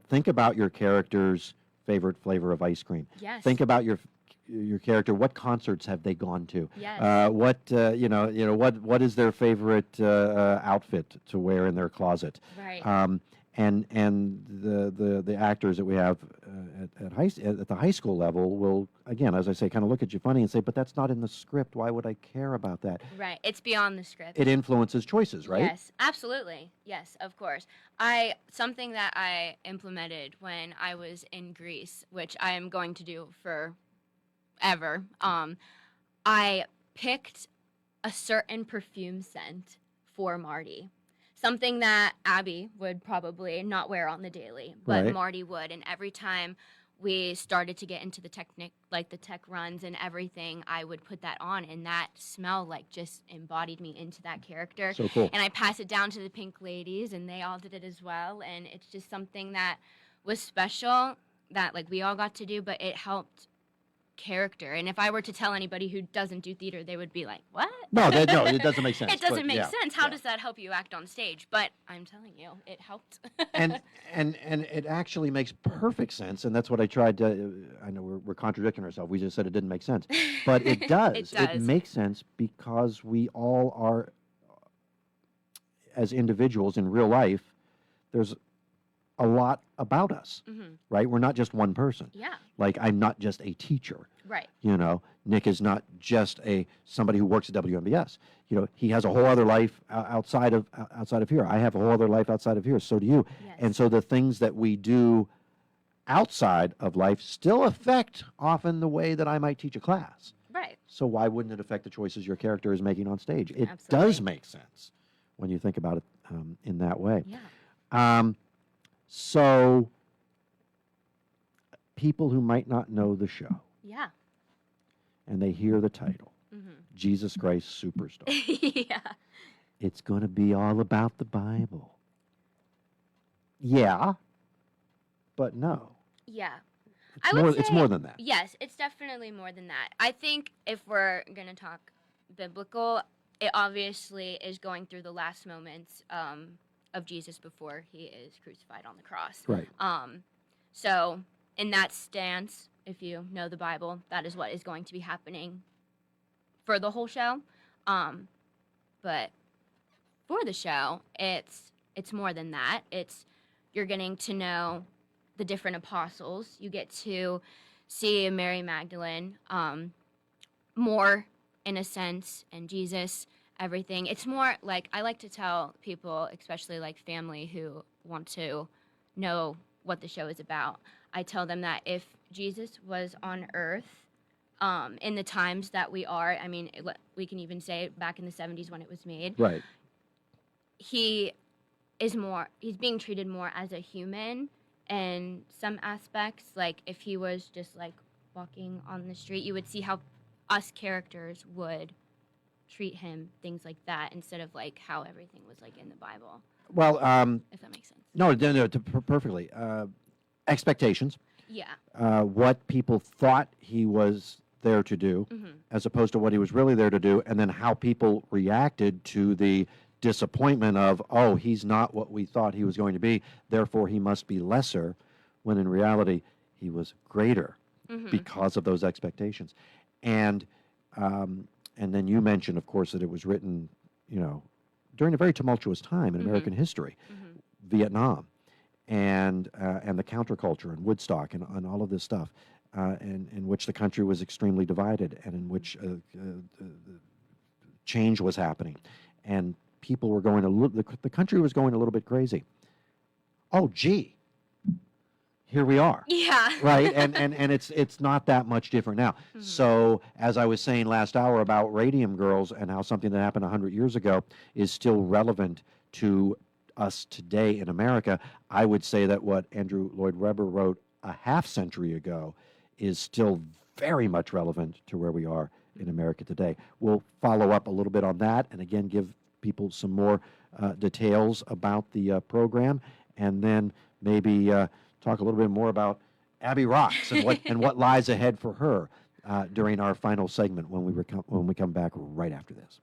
think about your character's favorite flavor of ice cream. Yes. Think about your character. What concerts have they gone to? Yes. What is their favorite outfit to wear in their closet? Right. And the actors that we have at the high school level will, again, as I say, kind of look at you funny and say, but that's not in the script. Why would I care about that? Right. It's beyond the script. It influences choices, right? Yes, absolutely. Yes, of course. Something that I implemented when I was in Greece, which I am going to do forever. I picked a certain perfume scent for Marty. Something that Abby would probably not wear on the daily, but Right. Marty would. And every time we started to get into the tech runs and everything, I would put that on, and that smell just embodied me into that character. So cool. And I passed it down to the Pink Ladies, and they all did it as well. And it's just something that was special that we all got to do, but it helped character. And if I were to tell anybody who doesn't do theater, they would be like, "What?" No, it doesn't make sense. It doesn't but make yeah, sense. How does that help you act on stage? But I'm telling you, it helped. and it actually makes perfect sense, and that's what I tried to. I know we're contradicting ourselves. We just said it didn't make sense, but it does. It does. makes sense because we all are, as individuals in real life. There's a lot about us, Mhm. right? We're not just one person. Yeah. Like I'm not just a teacher. Right. Nick is not just somebody who works at WMBS. He has a whole other life outside of here. I have a whole other life outside of here. So do you. Yes. And so the things that we do outside of life still affect often the way that I might teach a class. Right. So why wouldn't it affect the choices your character is making on stage? It does Absolutely. make sense when you think about it in that way. Yeah. So people who might not know the show Yeah. and they hear the title, Mhm. Jesus Christ Superstar, Yeah. it's going to be all about the Bible. Yeah, but no. Yeah. It's more than that. Yes, it's definitely more than that. I think if we're going to talk biblical, it obviously is going through the last moments of Jesus before he is crucified on the cross. Right. So in that stance, if you know the Bible, that is what is going to be happening for the whole show. But for the show, it's more than that. You're getting to know the different apostles. You get to see Mary Magdalene more in a sense, and Jesus, everything. It's more I like to tell people, especially family who want to know what the show is about. I tell them that if Jesus was on earth in the times that we are, we can even say back in the 70s when it was made, Right. he's being treated more as a human in some aspects. If he was just walking on the street, you would see how us characters would treat him, things like that, instead of how everything was in the Bible. Well, If that makes sense. no, perfectly. Expectations. Yeah. What people thought he was there to do, Mhm. as opposed to what he was really there to do, and then how people reacted to the disappointment of, oh, he's not what we thought he was going to be, therefore he must be lesser, when in reality he was greater Mhm. because of those expectations. And then you mentioned, of course, that it was written, during a very tumultuous time in American history, Vietnam, and the counterculture and Woodstock and all of this stuff, in which the country was extremely divided and in which change was happening, and people were going the country was going a little bit crazy. Oh, gee, here we are. Yeah. Right, and it's not that much different now. So as I was saying last hour about Radium Girls and how something that happened 100 years ago is still relevant to us today in America, I would say that what Andrew Lloyd Webber wrote a half century ago is still very much relevant to where we are in America today. We'll follow up a little bit on that and again give people some more details about the program, and then maybe talk a little bit more about Abby Rocks and what lies ahead for her during our final segment when we come back right after this.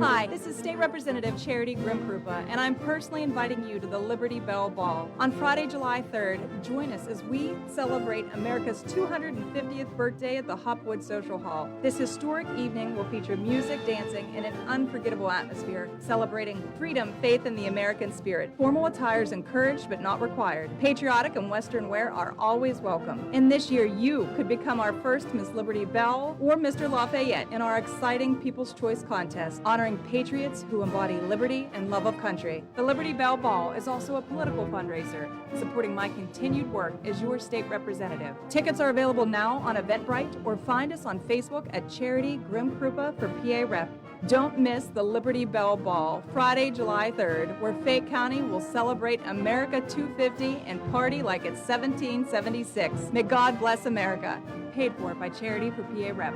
Hi, this is State Representative Charity Grim-Krupa, and I'm personally inviting you to the Liberty Bell Ball. On Friday, July 3rd, join us as we celebrate America's 250th birthday at the Hopwood Social Hall. This historic evening will feature music, dancing, and an unforgettable atmosphere, celebrating freedom, faith, and the American spirit. Formal attire is encouraged but not required. Patriotic and Western wear are always welcome. And this year, you could become our first Miss Liberty Bell or Mr. Lafayette in our exciting People's Choice Contest, honoring patriots who embody liberty and love of country. The Liberty Bell Ball is also a political fundraiser, supporting my continued work as your state representative. Tickets are available now on Eventbrite or find us on Facebook at Charity Grim-Krupa for PA Rep. Don't miss the Liberty Bell Ball, Friday, July 3rd, where Fayette County will celebrate America 250 and party like it's 1776. May God bless America. Paid for by Charity for PA Rep.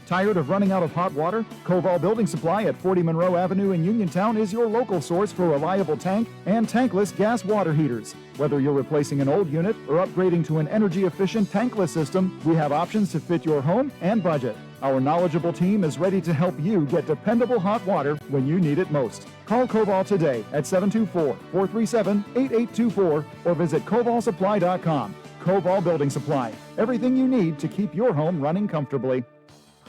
Tired of running out of hot water? Koval Building Supply at 40 Monroe Avenue in Uniontown is your local source for reliable tank and tankless gas water heaters. Whether you're replacing an old unit or upgrading to an energy-efficient tankless system, we have options to fit your home and budget. Our knowledgeable team is ready to help you get dependable hot water when you need it most. Call Koval today at 724-437-8824 or visit kovalsupply.com. Koval Building Supply. Everything you need to keep your home running comfortably.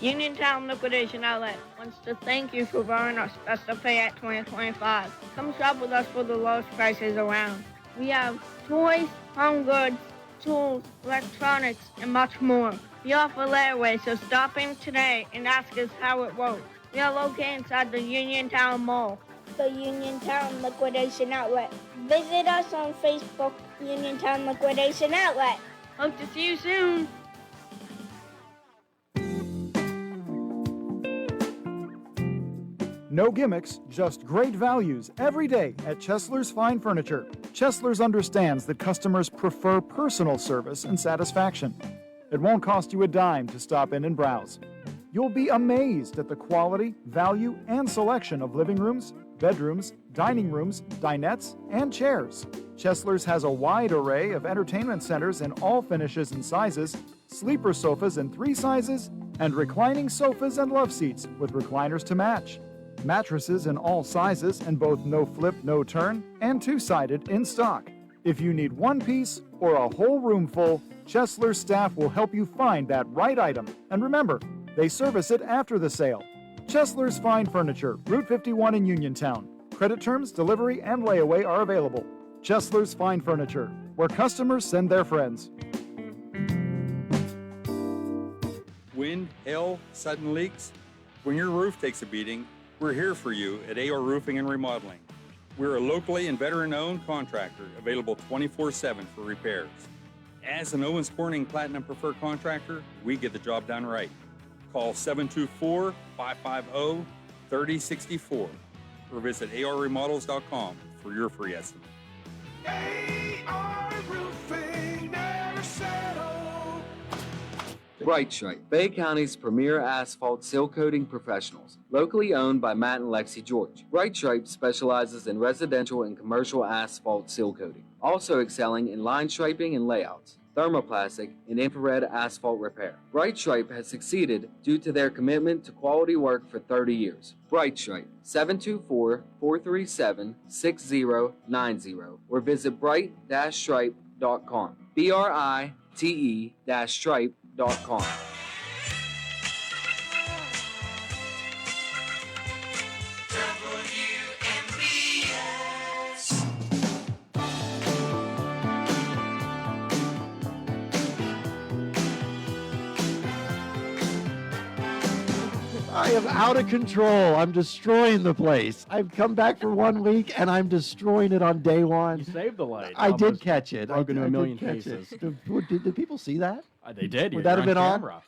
Uniontown Liquidation Outlet wants to thank you for borrowing our special Fayette 2025. Come shop with us for the lowest prices around. We have toys, home goods, tools, electronics, and much more. We offer layaway, so stop in today and ask us how it works. We are located inside the Uniontown Mall. The Uniontown Liquidation Outlet. Visit us on Facebook, Uniontown Liquidation Outlet. Hope to see you soon. No gimmicks, just great values every day at Chesler's Fine Furniture. Chesler's understands that customers prefer personal service and satisfaction. It won't cost you a dime to stop in and browse. You'll be amazed at the quality, value, and selection of living rooms, bedrooms, dining rooms, dinettes, and chairs. Chesler's has a wide array of entertainment centers in all finishes and sizes, sleeper sofas in 3 sizes, and reclining sofas and love seats with recliners to match. Mattresses in all sizes and both no flip, no turn, and 2-sided in stock. If you need one piece or a whole room full, Chesler's staff will help you find that right item. And remember, they service it after the sale. Chesler's Fine Furniture, Route 51 in Uniontown. Credit terms, delivery, and layaway are available. Chesler's Fine Furniture, where customers send their friends. Wind, hail, sudden leaks. When your roof takes a beating, we're here for you at AR Roofing and Remodeling. We're a locally and veteran-owned contractor available 24/7 for repairs. As an Owens Corning Platinum Preferred Contractor, we get the job done right. Call 724-550-3064 or visit arremodels.com for your free estimate. AR Roofing, never settle. Bright Stripe, Bay County's premier asphalt seal coating professionals, locally owned by Matt and Lexi George. Bright Stripe specializes in residential and commercial asphalt seal coating, also excelling in line striping and layouts, thermoplastic, and infrared asphalt repair. Bright Stripe has succeeded due to their commitment to quality work for 30 years. Bright Stripe, 724-437-6090, or visit bright-stripe.com. BRITE-stripe.com. I am out of control. I'm destroying the place. I've come back for 1 week and I'm destroying it on day one. You saved the light. I did Almost catch it. broke into I a did million catch pieces. it. Did people see that? They did. Would You're that have been on? camera.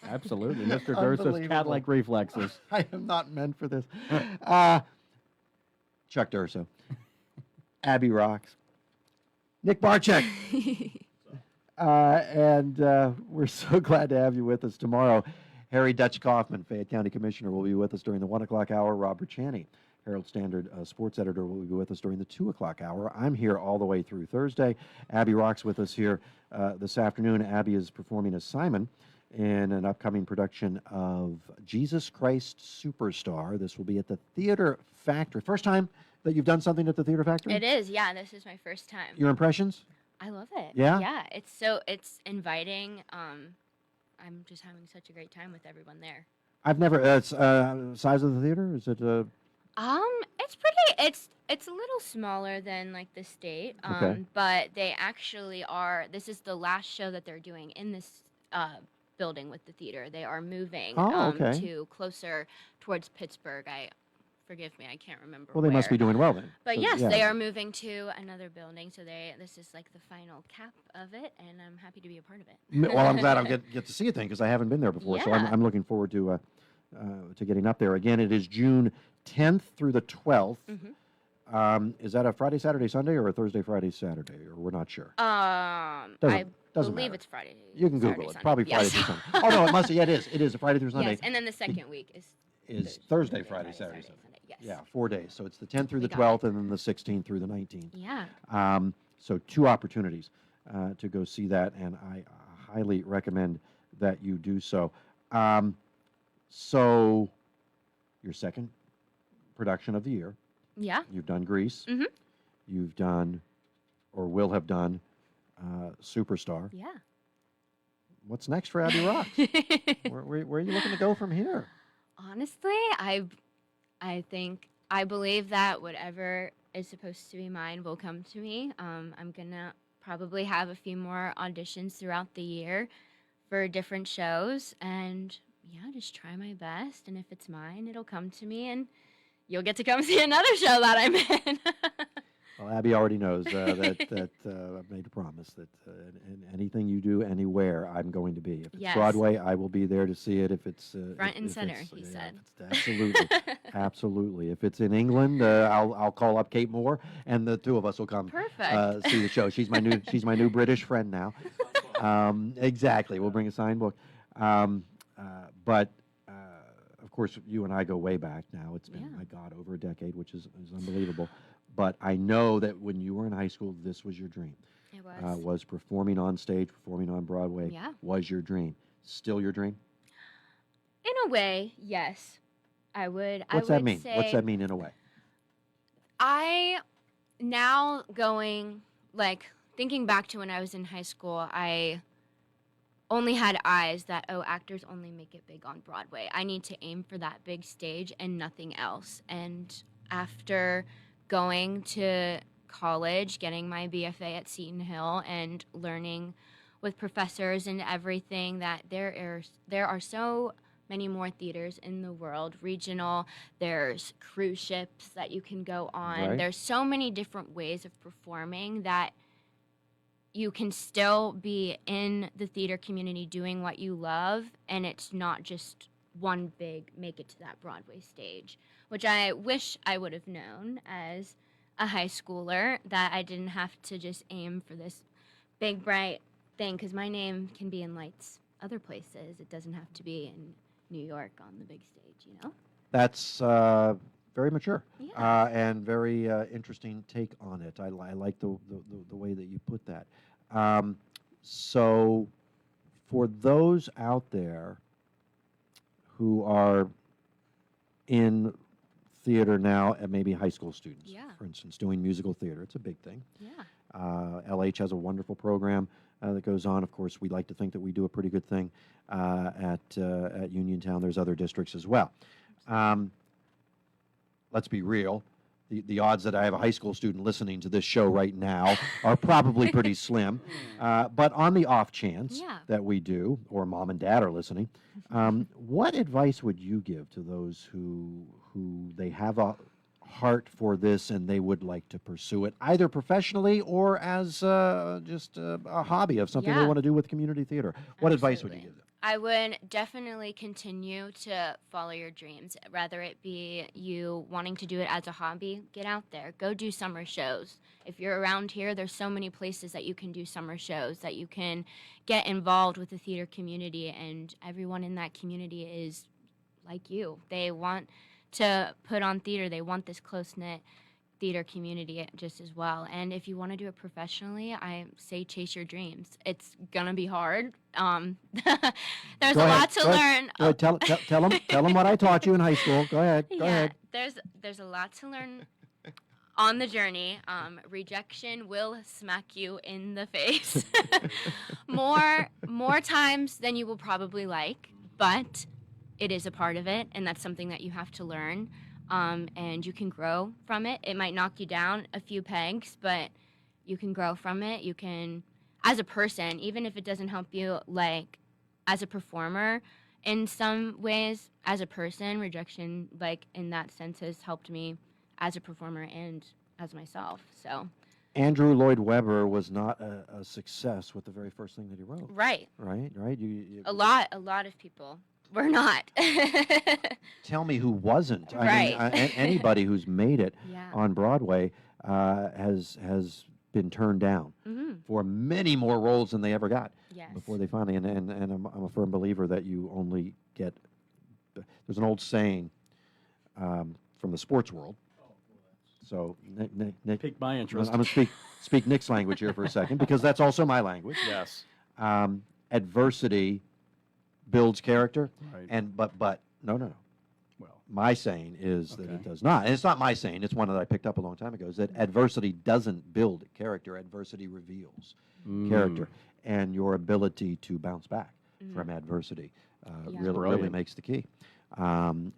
Absolutely. Mr. Durso's Unbelievable. cat-like reflexes. I am not meant for this. Chuck Durso. Abby rocks. Nick Barczyk. And we're so glad to have you with us tomorrow. Harry Dutch Kaufman, Fayette County Commissioner, will be with us during the 1 o'clock hour. Robert Chaney, Herald Standard sports editor, will be with us during the 2 o'clock hour. I'm here all the way through Thursday. Abby Rock's with us here this afternoon. Abby is performing as Simon in an upcoming production of Jesus Christ Superstar. This will be at the Theater Factory. First time that you've done something at the Theater Factory? It is, yeah. This is my first time. Your impressions? I love it. Yeah? Yeah, it's inviting. I'm just having such a great time with everyone there. I've never. Size of the theater? Is it? It's pretty. It's a little smaller than like the state. Okay. But they actually are. This is the last show that they're doing in this building with the theater. They are moving okay. to closer towards Pittsburgh. Forgive me, I can't remember. Well, they must be doing well then. But So, yes, yeah. they are moving to another building, so this is like the final cap of it, and I'm happy to be a part of it. Well, I'm glad I'll get to see it then because I haven't been there before. So Yeah. I'm looking forward to getting up there. Again, it is June 10th through the 12th. Is that a Friday, Saturday, Sunday, or a Thursday, Friday, Saturday? Or we're not sure. I Doesn't believe matter. it's Friday. You can Saturday, Google it. Sunday. Probably Friday Yes. through Sunday. Oh no, it must. Yeah, it is. It is a Friday through Sunday. Yes, and then the second week is Thursday, Friday, Saturday, Sunday. Yes. Yeah, 4 days. So it's the 10th through the got 12th, and then the 16th through the 19th. Yeah. So 2 opportunities to go see that, and I highly recommend that you do so. So your second production of the year. Yeah. You've done Grease. Mhm. You've done, or will have done, Superstar. Yeah. What's next for Abby Rocks? where are you looking to go from here? Honestly, I believe that whatever is supposed to be mine will come to me. I'm gonna probably have a few more auditions throughout the year for different shows, and yeah, just try my best. And if it's mine, it'll come to me, and you'll get to come see another show that I'm in. Well, Abby already knows that I've made a promise that in anything you do anywhere, I'm going to be. If it's Yes. Broadway, I will be there to see it. If it's Front and if center, it's, he yeah, said. if it's- absolutely, absolutely. If it's in England, I'll call up Kate Moore, and the two of us will come Perfect. see the show. She's my new British friend now. Exactly. We'll bring a signed book. But of course, you and I go way back now. It's been, my God, over a decade, which is unbelievable. But I know that when you were in high school, this was your dream. It was. Was performing on stage, performing on Broadway. Yeah. Was your dream. Still your dream? In a way, yes. I would. What's I that would mean? Say What's that mean in a way? I now going like thinking back to when I was in high school, I only had eyes that actors only make it big on Broadway. I need to aim for that big stage and nothing else. And after going to college, getting my BFA at Seton Hill, and learning with professors and everything that there are so many more theaters in the world, regional, there's cruise ships that you can go on. Right. There's so many different ways of performing that you can still be in the theater community doing what you love, and it's not just one big make it to that Broadway stage, which I wish I would have known as a high schooler, that I didn't have to just aim for this big bright thing, because my name can be in lights other places. It doesn't have to be in New York on the big stage, you know? That's very mature and very interesting take on it. I like the way that you put that. So for those out there who are in theater now, and maybe high school students, for instance, doing musical theater, it's a big thing. Yeah. LH has a wonderful program that goes on. Of course, we like to think that we do a pretty good thing at Uniontown. There's other districts as well. Let's be real. the odds that I have a high school student listening to this show right now are probably pretty slim. But on the off chance that we do, or mom and dad are listening, what advice would you give to those who they have a heart for this and they would like to pursue it, either professionally or as just a hobby of something they want to do with community theater? What advice would you give them? I would definitely continue to follow your dreams, whether it be you wanting to do it as a hobby. Get out there, go do summer shows. If you're around here, there's so many places that you can do summer shows, that you can get involved with the theater community, and everyone in that community is like you. They want to put on theater. They want this close-knit theater community just as well. And if you want to do it professionally, I say chase your dreams. It's gonna be hard. There's a lot to learn. Go ahead. Tell them what I taught you in high school. Go ahead. Go ahead. There's a lot to learn on the journey. Rejection will smack you in the face more times than you will probably like, but it is a part of it, and that's something that you have to learn. And you can grow from it. It might knock you down a few pegs, but you can grow from it. You can, as a person, even if it doesn't help you, like, as a performer, in some ways, as a person, rejection, like, in that sense, has helped me as a performer and as myself, so. Andrew Lloyd Webber was not a success with the very first thing that he wrote. Right. Right? A lot of people were not. Tell me who wasn't. Right. I mean, anybody who's made it Yeah. on Broadway has been turned down for many more roles than they ever got before they finally. And I'm a firm believer that you only get. There's an old saying from the sports world. So Nick piqued my interest. I'm going to speak Nick's language here for a second, because that's also my language. Yes. Adversity builds character, Right. but no. Well, my saying is that it does not, and it's not my saying. It's one that I picked up a long time ago. Is that adversity doesn't build character. Adversity reveals character, and your ability to bounce back from adversity really makes the key. And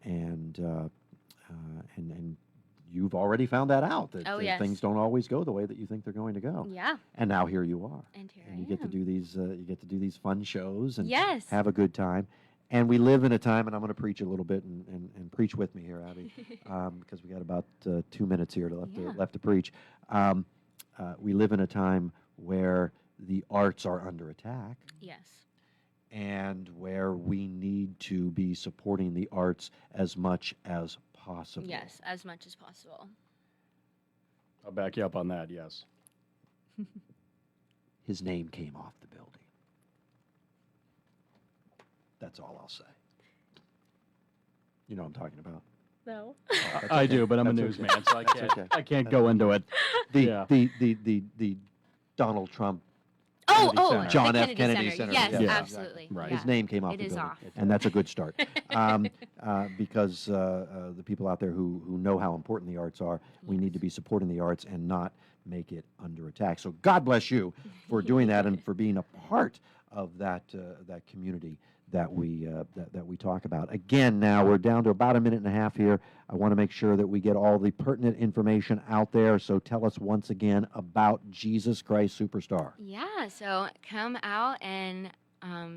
you've already found that out, that things don't always go the way that you think they're going to go. Yeah. And now here you are. And here you get to do these fun shows and Yes. have a good time. And we live in a time, and I'm going to preach a little bit and preach with me here, Abby, because we got about 2 minutes here left to preach. We live in a time where the arts are under attack. Yes. And where we need to be supporting the arts as much as possible. Yes, as much as possible. I'll back you up on that, yes. His name came off the building. That's all I'll say. You know what I'm talking about. No. I do, but I'm a That's okay. newsman, so That's okay. I can't go into it. The Donald Trump John the F. Kennedy Center. Yes, Yeah, absolutely. exactly. Yeah. His name came off It the is building, off. and that's a good start. Because the people out there who know how important the arts are, we need to be supporting the arts and not make it under attack. So God bless you for doing that and for being a part of that community that we talk about. Again, now we're down to about a minute and a half here. I want to make sure that we get all the pertinent information out there. So tell us once again about Jesus Christ Superstar. Yeah, so come out and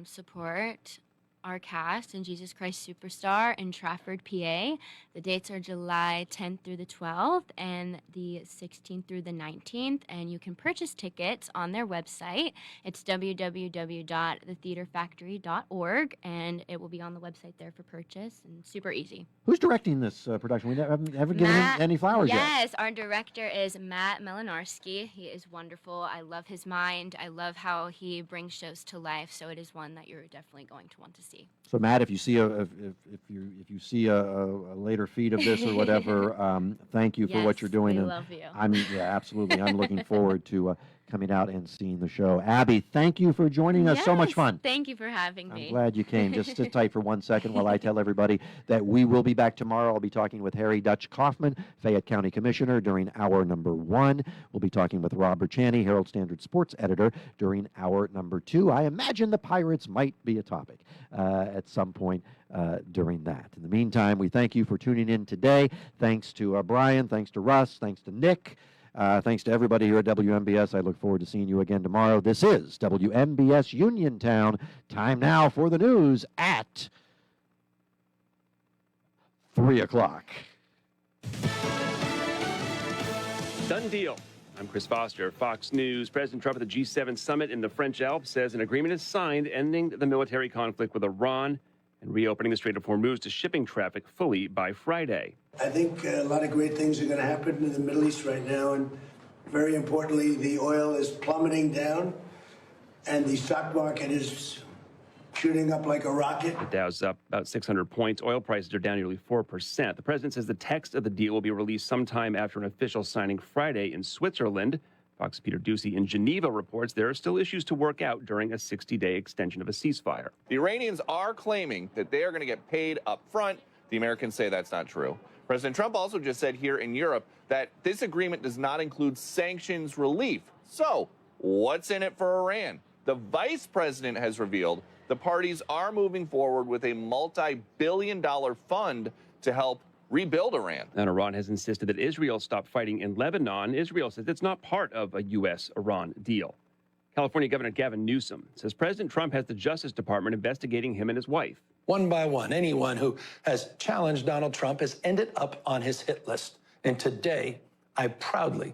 support our cast in Jesus Christ Superstar in Trafford, PA. The dates are July 10th through the 12th and the 16th through the 19th, and you can purchase tickets on their website. It's www.thetheaterfactory.org, and it will be on the website there for purchase, and super easy. Who's directing this production? We haven't given him any flowers yet. Yes, our director is Matt Melanarski. He is wonderful. I love his mind. I love how he brings shows to life, so it is one that you're definitely going to want to see. So Matt, if you see if you see a later feed of this or whatever, thank you for what you're doing. we And love you. Absolutely. I'm looking forward to coming out and seeing the show. Abby, thank you for joining us. So much Yes, fun. Thank you for having me. I'm glad you came. Just sit tight for 1 second while I tell everybody that we will be back tomorrow. I'll be talking with Harry Dutch Kaufman, Fayette County Commissioner, during hour number 1. We'll be talking with Robert Chaney, Herald Standard Sports Editor, during hour number 2. I imagine the Pirates might be a topic at some point during that. In the meantime, we thank you for tuning in today. Thanks to Brian, thanks to Russ, thanks to Nick. Thanks to everybody here at WMBS. I look forward to seeing you again tomorrow. This is WMBS Uniontown. Time now for the news at 3 o'clock. Done deal. I'm Chris Foster, Fox News. President Trump at the G7 summit in the French Alps says an agreement is signed ending the military conflict with Iran and reopening the Strait of Hormuz to shipping traffic fully by Friday. I think a lot of great things are going to happen in the Middle East right now, and very importantly, the oil is plummeting down, and the stock market is shooting up like a rocket. The Dow's up about 600 points. Oil prices are down nearly 4%. The president says the text of the deal will be released sometime after an official signing Friday in Switzerland. Fox's Peter Ducey in Geneva reports there are still issues to work out during a 60-day extension of a ceasefire. The Iranians are claiming that they are going to get paid up front. The Americans say that's not true. President Trump also just said here in Europe that this agreement does not include sanctions relief. So, what's in it for Iran? The vice president has revealed the parties are moving forward with a multi-billion-dollar fund to help rebuild Iran. And Iran has insisted that Israel stop fighting in Lebanon. Israel says it's not part of a U.S.-Iran deal. California Governor Gavin Newsom says President Trump has the Justice Department investigating him and his wife. One by one, anyone who has challenged Donald Trump has ended up on his hit list. And today, I proudly